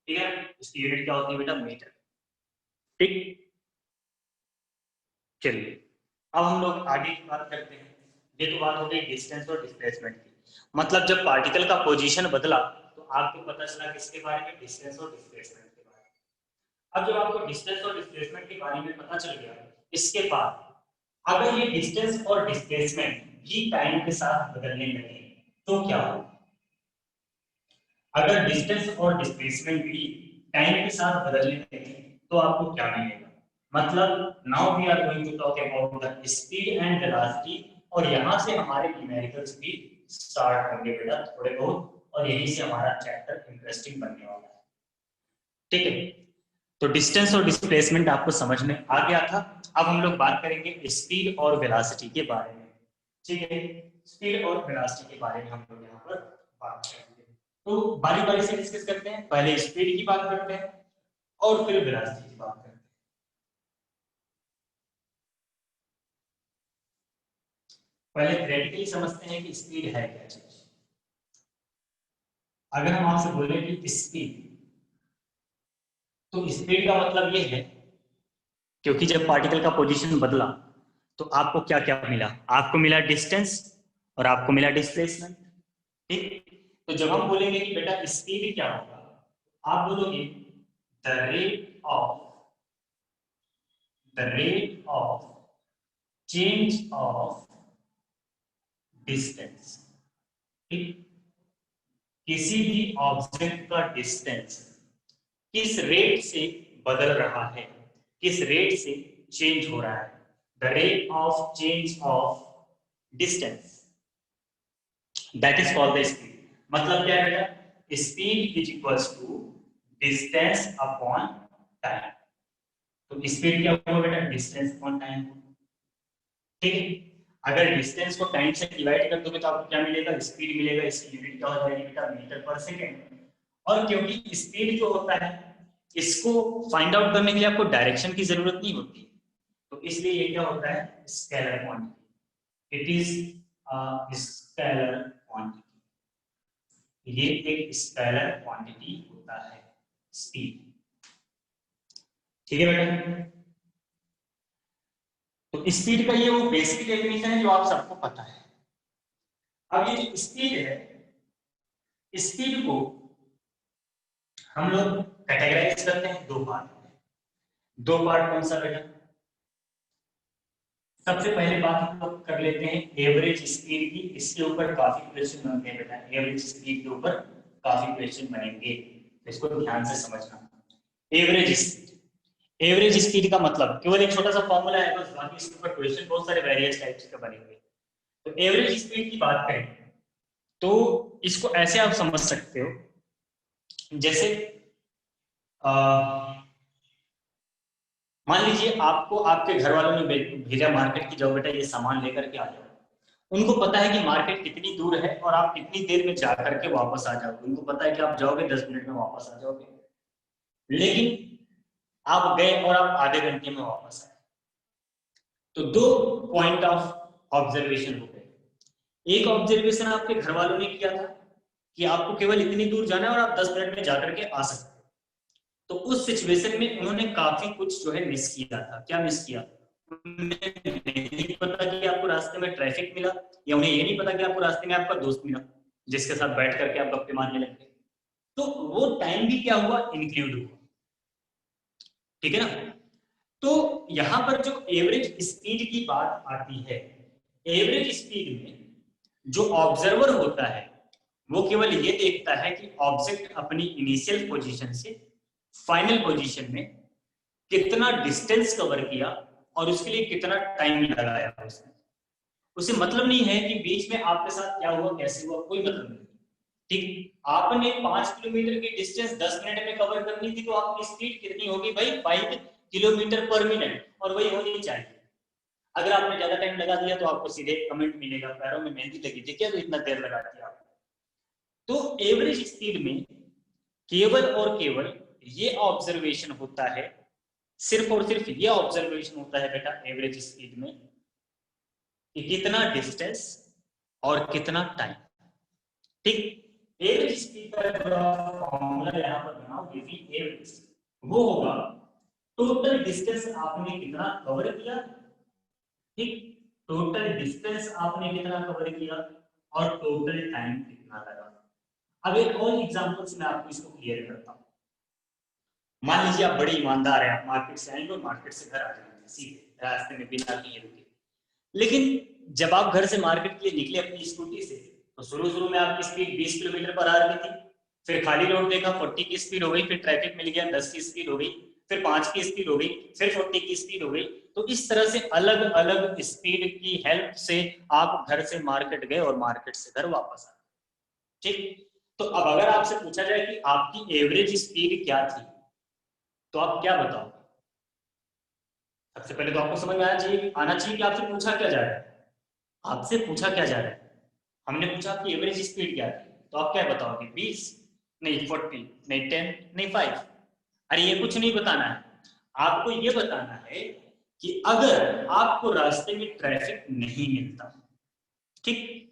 ठीक है। इसकी यूनिट क्या होती है बेटा? मीटर, ठीक। चलिए अब हम लोग आगे की बात करते हैं। ये तो बात हो गई डिस्टेंस और डिस्प्लेसमेंट की। मतलब जब पार्टिकल का पोजीशन बदला तो आपको पता चला किसके बारे में? डिस्टेंस और डिस्प्लेसमेंट के बारे में। अब जब आपको डिस्टेंस और डिस्प्लेसमेंट के बारे में पता चल गया, इसके बाद अगर ये डिस्टेंस और डिस्प्लेसमेंट भी टाइम के साथ बदलने लगे तो क्या होगा? अगर डिस्टेंस और डिस्प्लेसमेंट भी टाइम के साथ बदलने लगे तो आपको क्या मिलेगा? मतलब now we are going to talk about the speed and velocity, और यहां से हमारे न्यूमेरिकल्स भी स्टार्ट होंगे बेटा थोड़े बहुत, और यहीं से हमारा चैप्टर इंटरेस्टिंग बनने वाला है, ठीक है। तो डिस्टेंस और डिस्प्लेसमेंट आपको समझ में आ गया था। अब हम लोग बात करेंगे स्पीड और वेलोसिटी के बारे में, ठीक है। स्पीड और वेलोसिटी के बारे में हम लोग यहाँ पर बात करेंगे। तो बारी बारी से डिस्कस करते हैं। पहले स्पीड की बात करते हैं और फिर वेलोसिटी की बात करते हैं। पहले थ्योरेटिकली समझते हैं कि स्पीड है क्या चीज। अगर हम आपसे बोले कि स्पीड तो स्पीड का मतलब ये है, क्योंकि जब पार्टिकल का पोजीशन बदला तो आपको क्या क्या मिला, आपको मिला डिस्टेंस और आपको मिला डिस्प्लेसमेंट। ठीक, तो जब हम बोलेंगे कि बेटा स्पीड क्या होगा, आप बोलोगे the rate of change of distance. ठीक, किसी भी ऑब्जेक्ट का डिस्टेंस किस रेट से बदल रहा है, किस रेट से चेंज हो रहा है, the rate of change of distance, that is called the speed. मतलब क्या है बेटा, speed is equals to distance upon time. तो स्पीड क्या होगा बेटा, डिस्टेंस अपॉन टाइम। ठीक है, अगर डिस्टेंस को टाइम से डिवाइड कर दोगे तो आपको क्या मिलेगा, स्पीड मिलेगा। इसकी यूनिट क्या हो जाएगी बेटा, मीटर पर सेकेंड। और क्योंकि स्पीड जो होता है इसको फाइंड आउट करने के लिए आपको डायरेक्शन की जरूरत नहीं होती, तो इसलिए ये क्या होता है, scalar quantity. It is scalar quantity, ये एक स्केलर क्वांटिटी होता है स्पीड। ठीक है बेटा, तो स्पीड का ये वो बेसिक डेफिनेशन है जो आप सबको पता है। अब ये जो स्पीड है, स्पीड को हम लोग कैटेगराइज करते हैं दो पार्ट में। दो पार्ट कौन सा बेटा, सबसे पहले बात हम लोग कर लेते हैं एवरेज स्पीड की। इसके ऊपर काफी क्वेश्चन बनते हैं बेटा, एवरेज स्पीड के ऊपर काफी क्वेश्चन बनेंगे, इसको ध्यान से समझना। एवरेज स्पीड, एवरेज स्पीड का मतलब केवल एक छोटा सा फॉर्मूला है बस, बाकी इसके ऊपर क्वेश्चन बहुत सारे वेरियस टाइप्स के बनेंगे। तो एवरेज स्पीड की बात करें तो इसको ऐसे आप समझ सकते हो, जैसे मान लीजिए आपको आपके घर वालों ने भेजा मार्केट की, जाओ बेटा ये सामान लेकर के आ जाओ। उनको पता है कि मार्केट कितनी दूर है और आप कितनी देर में जा करके वापस आ जाओगे। उनको पता है कि आप जाओगे 10 मिनट में वापस आ जाओगे, लेकिन आप गए और आप आधे घंटे में वापस आए। तो दो पॉइंट ऑफ ऑब्जर्वेशन हो गए। एक ऑब्जर्वेशन आपके घर वालों ने किया था कि आपको केवल इतनी दूर जाना है और आप 10 मिनट में जाकर के आ सकते हो। तो उस सिचुएशन में उन्होंने काफी कुछ जो है मिस किया था। क्या मिस किया, उन्हें नहीं पता कि आपको रास्ते में ट्रैफिक मिला, या उन्हें ये नहीं पता कि आपको रास्ते में आपका दोस्त मिला जिसके साथ बैठ करके आप गप्पे मारने लगे। तो वो टाइम भी क्या हुआ, इंक्लूड हुआ। ठीक है ना। तो यहां पर जो एवरेज स्पीड की बात आती है, एवरेज स्पीड में जो ऑब्जर्वर होता है वो केवल ये देखता है कि ऑब्जेक्ट अपनी इनिशियल पोजीशन से फाइनल पोजीशन में कितना डिस्टेंस कवर किया और उसके लिए कितना टाइम लगाया उसने। उसे मतलब नहीं है कि बीच में आपके साथ क्या हुआ, कैसे हुआ, कोई मतलब नहीं। ठीक, आपने 5 किलोमीटर की डिस्टेंस 10 मिनट में कवर करनी थी, तो आपकी स्पीड कितनी होगी भाई, 5 किलोमीटर पर मिनट, और वही होनी चाहिए। अगर आपने ज्यादा टाइम लगा दिया तो आपको सीधे कमेंट मिलेगा, पैरों में मेहंदी लगी थी क्या, तो इतना देर लगा दिया आपने। तो एवरेज स्पीड में केवल और केवल ये ऑब्जर्वेशन होता है, सिर्फ और सिर्फ ये ऑब्जर्वेशन होता है बेटा एवरेज स्पीड में, कि कितना डिस्टेंस और कितना टाइम। ठीक, एवरेज स्पीड का जो फॉर्मूला यहां पर बनाओगे भी एवरेज, वो होगा टोटल डिस्टेंस आपने कितना कवर किया। ठीक, टोटल डिस्टेंस आपने कितना कवर किया और टोटल टाइम कितना लगा। अब एक और एग्जांपल से मैं आपको इसको क्लियर करता हूं। मान लीजिए आप बड़े ईमानदार हैं, आप मार्केट से आएंगे और मार्केट से घर आ जाएंगे सीधे रास्ते में बिना कहीं रुके। लेकिन जब आप घर से मार्केट के लिए निकले अपनी स्कूटी से, तो शुरू में आपकी स्पीड 20 किलोमीटर पर आ रही थी, फिर खाली रोड देखा 40 की स्पीड हो गई, फिर ट्रैफिक मिल गया 10 की स्पीड हो गई, फिर 5 की स्पीड हो गई, फिर 40 की स्पीड हो गई। तो इस तरह से अलग अलग स्पीड की हेल्प से आप घर से मार्केट गए और मार्केट से घर वापस आ गए। ठीक, तो अब अगर आपसे पूछा जाए कि आपकी एवरेज स्पीड क्या थी, तो आप क्या बताओगे। सबसे पहले तो आपको समझ में आना चाहिए कि आपसे पूछा क्या जा रहा है। आपसे पूछा क्या जा रहा है, हमने पूछा आपकी एवरेज स्पीड क्या थी, तो आप क्या बताओगे, 20 नहीं, 40 नहीं, 10 नहीं, 5। अरे ये कुछ नहीं बताना है, आपको ये बताना है कि अगर आपको रास्ते में ट्रैफिक नहीं मिलता, ठीक,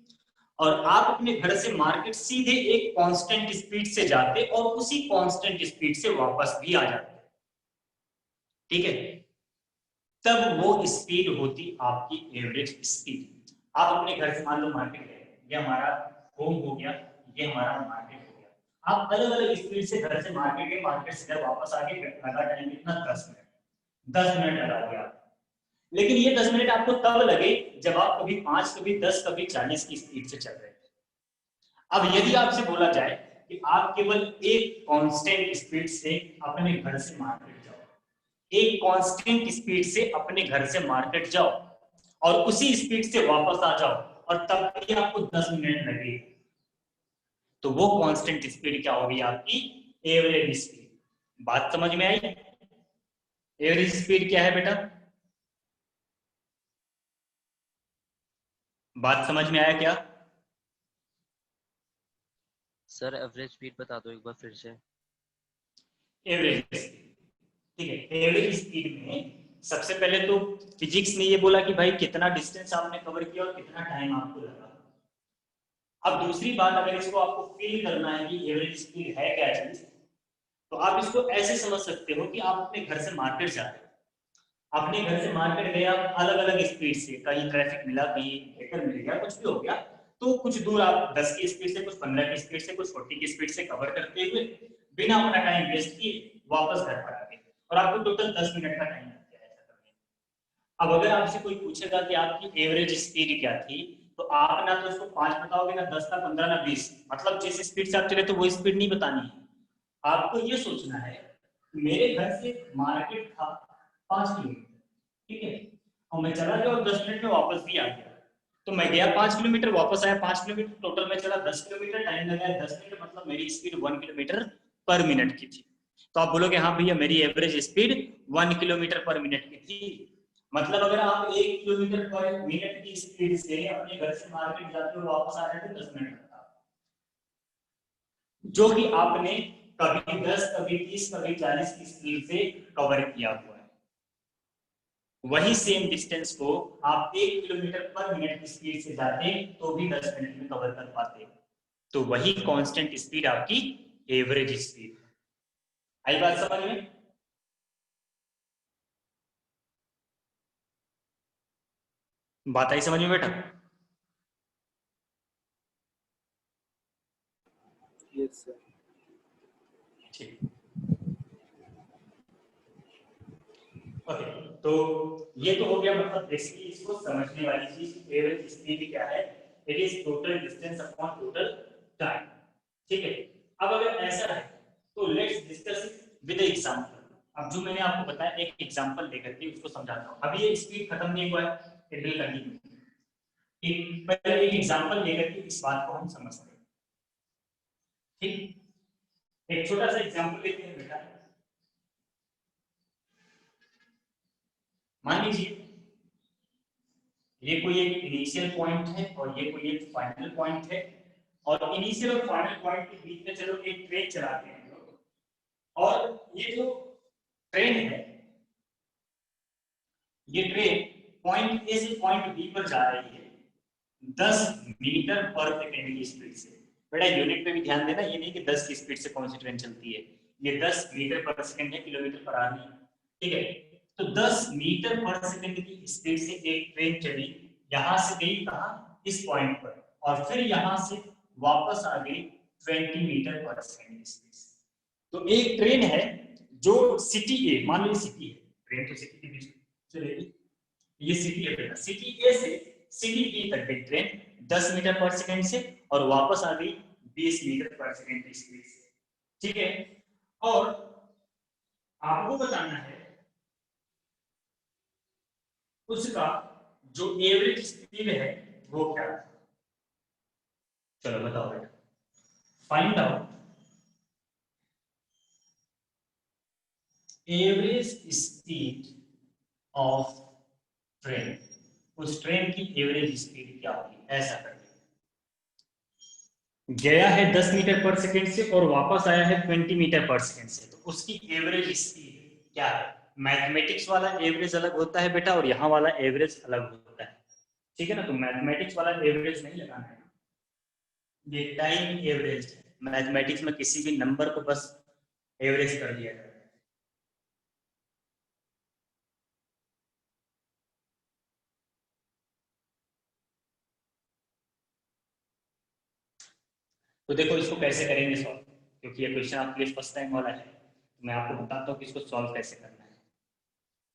और आप अपने घर से मार्केट सीधे एक कांस्टेंट स्पीड से जाते और उसी कांस्टेंट स्पीड से वापस भी आ जाते, ठीक है, तब वो स्पीड होती आपकी एवरेज स्पीड। आप अपने घर से मान लो मार्केट गए, ये हमारा होम हो गया, ये हमारा मार्केट हो गया, आप अलग अलग स्पीड से घर से मार्केट गए, मार्केट से घर वापस आ गए, लगा टाइम कितना 10 मिनट, 10 मिनट लगा दिया। लेकिन ये 10 मिनट आपको तब लगे जब आप कभी 5, कभी 10, कभी 40 की स्पीड से चल रहे थे। अब यदि आपसे बोला जाए कि आप केवल एक कांस्टेंट स्पीड से अपने घर से मार्केट जाओ, एक कांस्टेंट स्पीड से अपने घर से मार्केट जाओ और उसी स्पीड से वापस आ जाओ और तब भी आपको 10 मिनट लगे, तो वो कांस्टेंट स्पीड क्या होगी? आपकी एवरेज स्पीड। बात समझ में आई? एवरेज स्पीड क्या है बेटा? बात समझ में आया क्या? सर एवरेज स्पीड बता दो एक बार फिर से। एवरेज स्पीड, ठीक है। एवरेज स्पीड में सबसे पहले तो फिजिक्स ने ये बोला कि भाई कितना डिस्टेंस आपने कवर किया और कितना टाइम आपको लगा। अब दूसरी बात, अगर इसको आपको फील करना है कि एवरेज स्पीड है क्या चीज, तो आप इसको ऐसे समझ सकते हो कि आप अपने घर से मार्केट जा रहे हो, अपने घर से मार्केट गए आप अलग अलग स्पीड से, कहीं ट्रैफिक मिला, कहीं ब्रेकर मिल गया, कुछ भी हो गया, तो कुछ दूर आप 10 की स्पीड से, कुछ 15 की स्पीड से, कुछ 40 की स्पीड से कवर करते हुए बिना अपना टाइम वेस्ट किए वापस घर पर आ गए और आपको टोटल 10 मिनट का टाइम लग गया ऐसा करने। अब अगर आपसे कोई पूछेगा कि आपकी एवरेज स्पीड क्या थी, तो आप ना तो उसको 5 बताओगे, ना 10, ना 15, ना 20, मतलब जिस स्पीड से आप चले तो वो स्पीड नहीं बतानी है। आपको ये सोचना है मेरे घर से मार्केट था 5 किलोमीटर, ठीक है, और मैं चला गया और 10 मिनट में वापस भी आ गया, तो मैं गया 5 किलोमीटर, वापस आया 5 किलोमीटर, टोटल में चला 10 किलोमीटर, टाइम लगा 10 मिनट, मतलब मेरी स्पीड 1 किलोमीटर पर मिनट की थी। तो आप बोलोगे हाँ भैया मेरी एवरेज स्पीड 1 किलोमीटर पर मिनट की थी। मतलब अगर आप 1 किलोमीटर पर मिनट की स्पीड से अपने घर से मार्केट जाते हो वापस आ रहे थे 10 मिनट लगता, जो कि आपने कभी 10, कभी 30, कभी 40 की स्पीड से कवर किया हुआ है। वही सेम डिस्टेंस को आप 1 किलोमीटर पर मिनट की स्पीड से जाते तो भी 10 मिनट में कवर कर पाते। तो वही कांस्टेंट स्पीड आपकी एवरेज स्पीड। आई बात समझ में? बात आई समझ में बेटा? Yes sir. ठीक, ओके। तो ये तो हो गया, मतलब बेसिकली इसको समझने वाली चीज एवरेज स्पीड क्या है। It is total distance upon total time, ठीक है। अब अगर ऐसा है तो let's discuss it with example. अब जो मैंने आपको बताया एक एग्जांपल लेकर के उसको समझाता हूं। अभी ये स्पीड खत्म नहीं हुआ है, इट विल कंटिन्यू। पहले एक एग्जांपल लेकर के इस बात को हम समझते हैं, ठीक। एक छोटा सा एग्जांपल लेते हैं बेटा। मान लीजिए ये कोई एक इनिशियल पॉइंट है और ये कोई एक फाइनल पॉइंट है, और इनिशियल और फाइनल पॉइंट के बीच में चलो एक ट्रेन चलाते हैं लोग, और ये जो ट्रेन है, ये ट्रेन पॉइंट ए से पॉइंट बी पर जा रही है 10 मीटर पर सेकेंड की स्पीड से। बेटा यूनिट पे भी ध्यान देना, ये नहीं कि 10 की स्पीड से कौन सी ट्रेन चलती है, ये 10 मीटर पर सेकेंड है, किलोमीटर पर आवर नहीं, ठीक है। तो 10 मीटर पर सेकेंड की स्पीड से एक ट्रेन चली, यहां से गई कहां? इस पॉइंट पर, और फिर यहां से वापस आ गई 20 मीटर पर सेकेंड की स्पीड से। तो एक ट्रेन है जो सिटी ए, मान लो सिटी है, ट्रेन तो सिटी के बीच चलेगी, ये सिटी है बेटा, सिटी ए से सिटी बी तक गई ट्रेन 10 मीटर पर सेकेंड से और वापस आ गई 20 मीटर पर सेकेंड की स्पीड से, ठीक है। और आपको बताना है उसका जो एवरेज स्पीड है वो क्या है। चलो बताओ बेटा, find out average speed of train. उस ट्रेन की एवरेज स्पीड क्या होगी, ऐसा करके गया है 10 मीटर पर सेकेंड से और वापस आया है 20 मीटर पर सेकेंड से, तो उसकी एवरेज स्पीड क्या है। मैथमेटिक्स वाला एवरेज अलग होता है बेटा और यहाँ वाला एवरेज अलग होता है, ठीक है ना। तो मैथमेटिक्स वाला एवरेज नहीं लगाना है, ये टाइम एवरेज है। मैथमेटिक्स में किसी भी नंबर को बस एवरेज कर दिया जाता है, तो देखो इसको कैसे करेंगे सॉल्व, क्योंकि ये क्वेश्चन आपके लिए फर्स्ट टाइम वाला है, तो मैं आपको बताता हूँ कि इसको सॉल्व कैसे करना है।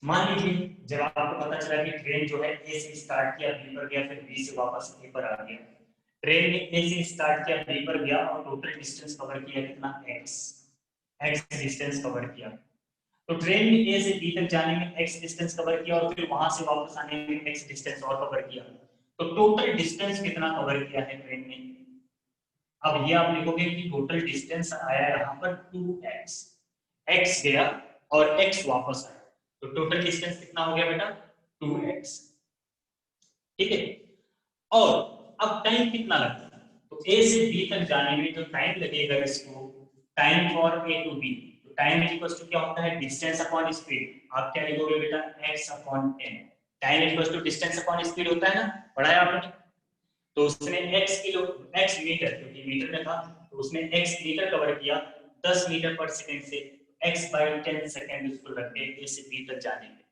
मान लीजिए जब आपको पता चला कि ट्रेन जो है ए से स्टार्ट किया, बी पर गया, फिर बी से वापस ए पर आ गया। ट्रेन ने ए से स्टार्ट किया, बी पर गया और टोटल डिस्टेंस कवर किया कितना, एक्स डिस्टेंस कवर किया। तो ट्रेन ने ए से बी तक जाने में एक्स डिस्टेंस कवर किया और फिर वहां से वापस आने में एक्स डिस्टेंस और कवर किया। तो टोटल डिस्टेंस कितना कवर किया है ट्रेन ने। अब ये आप लिखोगे कि टोटल डिस्टेंस आया यहाँ पर 2x, x गया और x वापस आया, तो टोटल डिस्टेंस कितना हो गया बेटा, 2x। ठीक है, और अब टाइम कितना लगता है, तो a से b तक जाने में जो टाइम लगेगा इसको, time for a to b, तो टाइम इक्वल्स टू क्या होता है, डिस्टेंस अपॉन स्पीड। आप क्या लिखोगे बेटा, x upon n। Time equals to distance upon speed होता है ना, पढ़ा है आपने। तो उसने x मीटर, क्योंकि मीटर में था, तो उसने x मीटर कवर किया 10 मीटर पर सेकंड से, x बाई 10 सेकंड उसको लगते हैं a से b तक जाने में।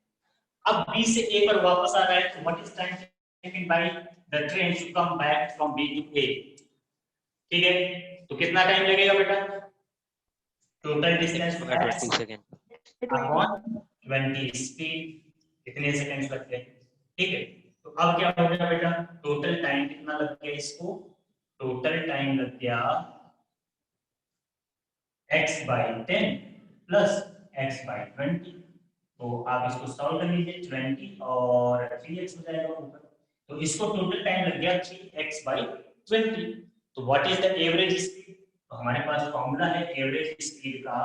अब b से a पर वापस आ रहा है, तो what is time taken by the train to come back from b to a। ठीक है, तो कितना टाइम लगेगा बेटा, टोटल डिस्टेंस होगा 20 x सेकेंड। अपॉन 20 स्पीड, कितने सेकंड्स लगते हैं। ठीक है, तो अब क्या हो गया बेटा, टोटल टाइम कितना लग गया इसको, टोटल टाइम लग गया x by 10 plus x by 20। तो आप इसको सॉल्व कर लीजिए, 20 और 3x हो जाएगा ऊपर, तो इसको टोटल टाइम लग गया 3x बाई 20। तो what is the average speed, तो हमारे पास फॉर्मूला है एवरेज स्पीड का।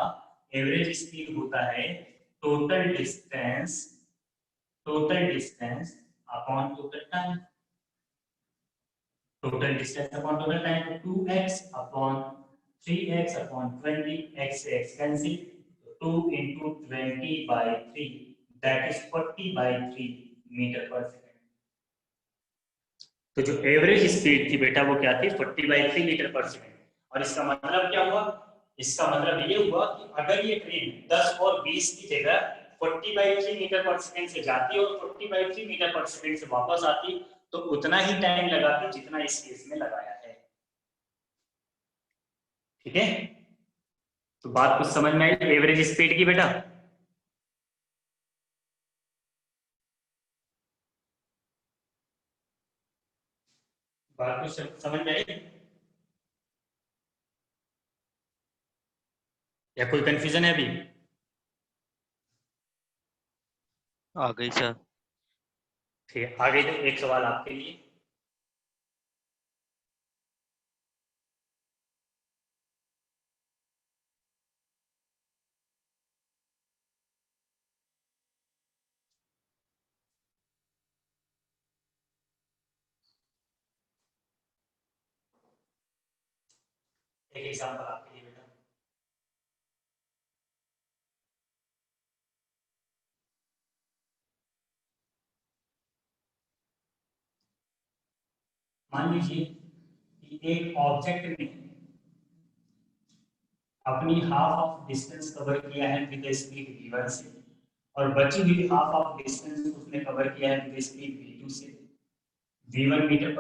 एवरेज स्पीड होता है total distance, total distance upon total time. Total distance upon total time, 2x upon 3x upon 20, x से x cancel, 2 into 20 by 3, that is 40 by 3 metre per second. तो जो average speed थी बेटा वो क्या थी, 40 by 3 मीटर पर सेकंड। और इसका मतलब क्या हुआ, इसका मतलब ये हुआ कि अगर ये ट्रेन 10 और 20 की जगह 40 by 3 मीटर पर सेकंड से जाती और 40 by 3 मीटर पर सेकंड से वापस आती, तो उतना ही टाइम लगाती जितना इस केस में लगाया है। ठीक है, तो बात कुछ समझ में आई एवरेज स्पीड की बेटा। बात कुछ समझ में आई या कोई कंफ्यूजन है अभी। आ गई सर। ठीक है, आगे तो एक सवाल आपके लिए। एक एग्जांपल आपके लिए बेटा। मान लीजिए कि एक ऑब्जेक्ट ने अपनी हाफ ऑफ डिस्टेंस कवर किया है विद स्पीड v1 से, और बची हुई हाफ ऑफ डिस्टेंस उसने कवर किया है विद स्पीड v2 से। v1 मीटर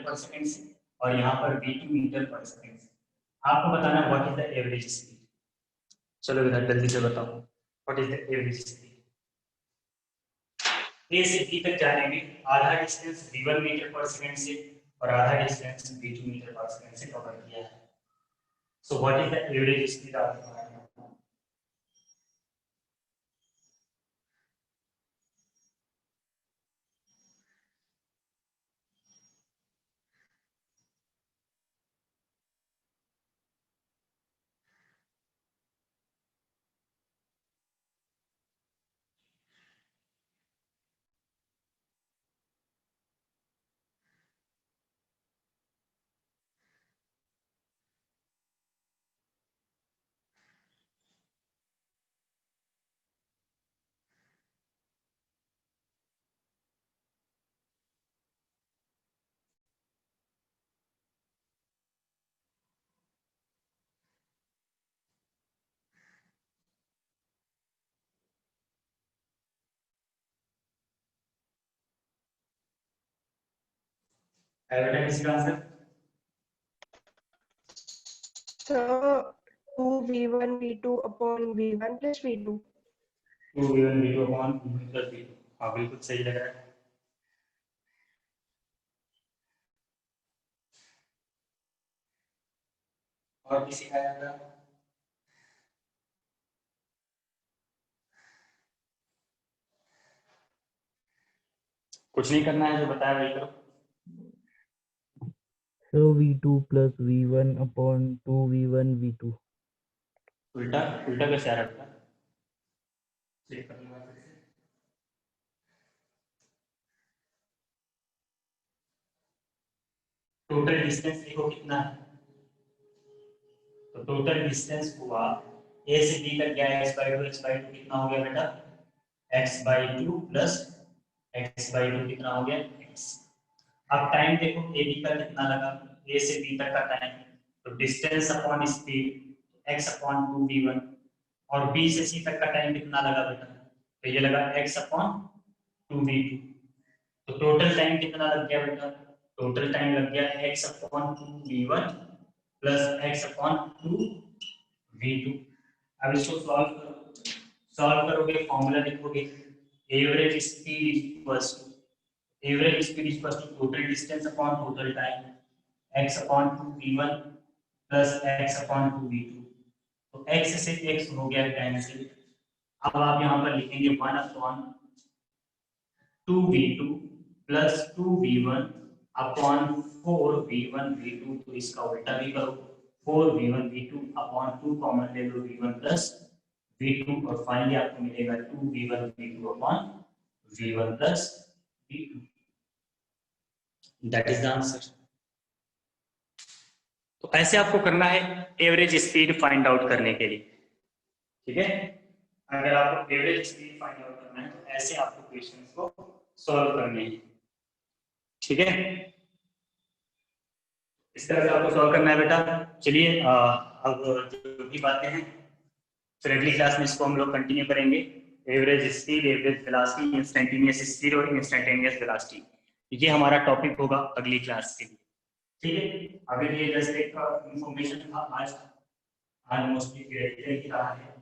पर सेकंड से, और यहाँ पर v2 मीटर पर सेकंड से। आपको बताना what is the average speed. चलो इधर जल्दी से बताओ, what is the average speed. A से बी तक जाने में आधा distance v1 metre per second से और आधा distance v2 metre per second से कवर किया है। So what is the average speed of the average इसका answer So 2v1 v2 upon v1 plus v2. 2v1 v2 upon v1 plus v2। हाँ बिल्कुल सही लग रहा है। और किसी का आएगा? कुछ नहीं करना है, जो बताया वही करो। So v2 plus v1 upon 2v1 v2. उल्टा उल्टा कैसे आ रहा है? चेक कर लूंगा फिर से। टोटल डिस्टेंस देखो कितना है, तो टोटल डिस्टेंस हुआ ए से बी तक गया x/2 x/2 कितना हो गया बेटा? x/2 प्लस x/2 कितना हो गया? x। अब टाइम देखो ए बी का कितना लगा, ए से बी तक का टाइम, तो distance upon speed x upon 2v1, और बी से सी तक का टाइम कितना लगा बेटा? तो ये लगा x अपॉन 2v2। तो टोटल टाइम कितना लग गया बेटा? टोटल टाइम लग गया x upon 2v1 plus x upon 2v2। अब इसको सॉल्व करो, सॉल्व करोगे फॉर्मूला लिखोगे average speed equals to total distance upon total time, x upon 2v1 plus x upon 2v2। तो x से x हो गया कैंसिल। अब आप यहाँ पर लिखेंगे 1 upon 2v2 plus 2v1 upon 4v1 v2। तो इसका उल्टा भी करो, 4v1 v2 अपॉन 2 कॉमन ले लो v1 प्लस v2, और फाइनली आपको मिलेगा 2v1 v2 upon v1 plus v2। That is the answer. तो ऐसे आपको करना है एवरेज स्पीड फाइंड आउट करने के लिए, ठीक है? अगर आपको एवरेज स्पीड फाइंड आउट करना है तो ऐसे आपको क्वेश्चंस को सॉल्व करने हैं, ठीक है? इस तरह से आपको सॉल्व करना है बेटा। चलिए अब जो भी बातें हैं फिर अगली क्लास में इसको हम लोग कंटिन्यू करेंगे। Average speed, average velocity, instantaneous speed और इंस्टेंटेनियस वेलोसिटी, ये हमारा टॉपिक होगा अगली क्लास के लिए, ठीक है? अभी ये जस्ट एक इंफॉर्मेशन था, आज मोस्टली ही रहा है।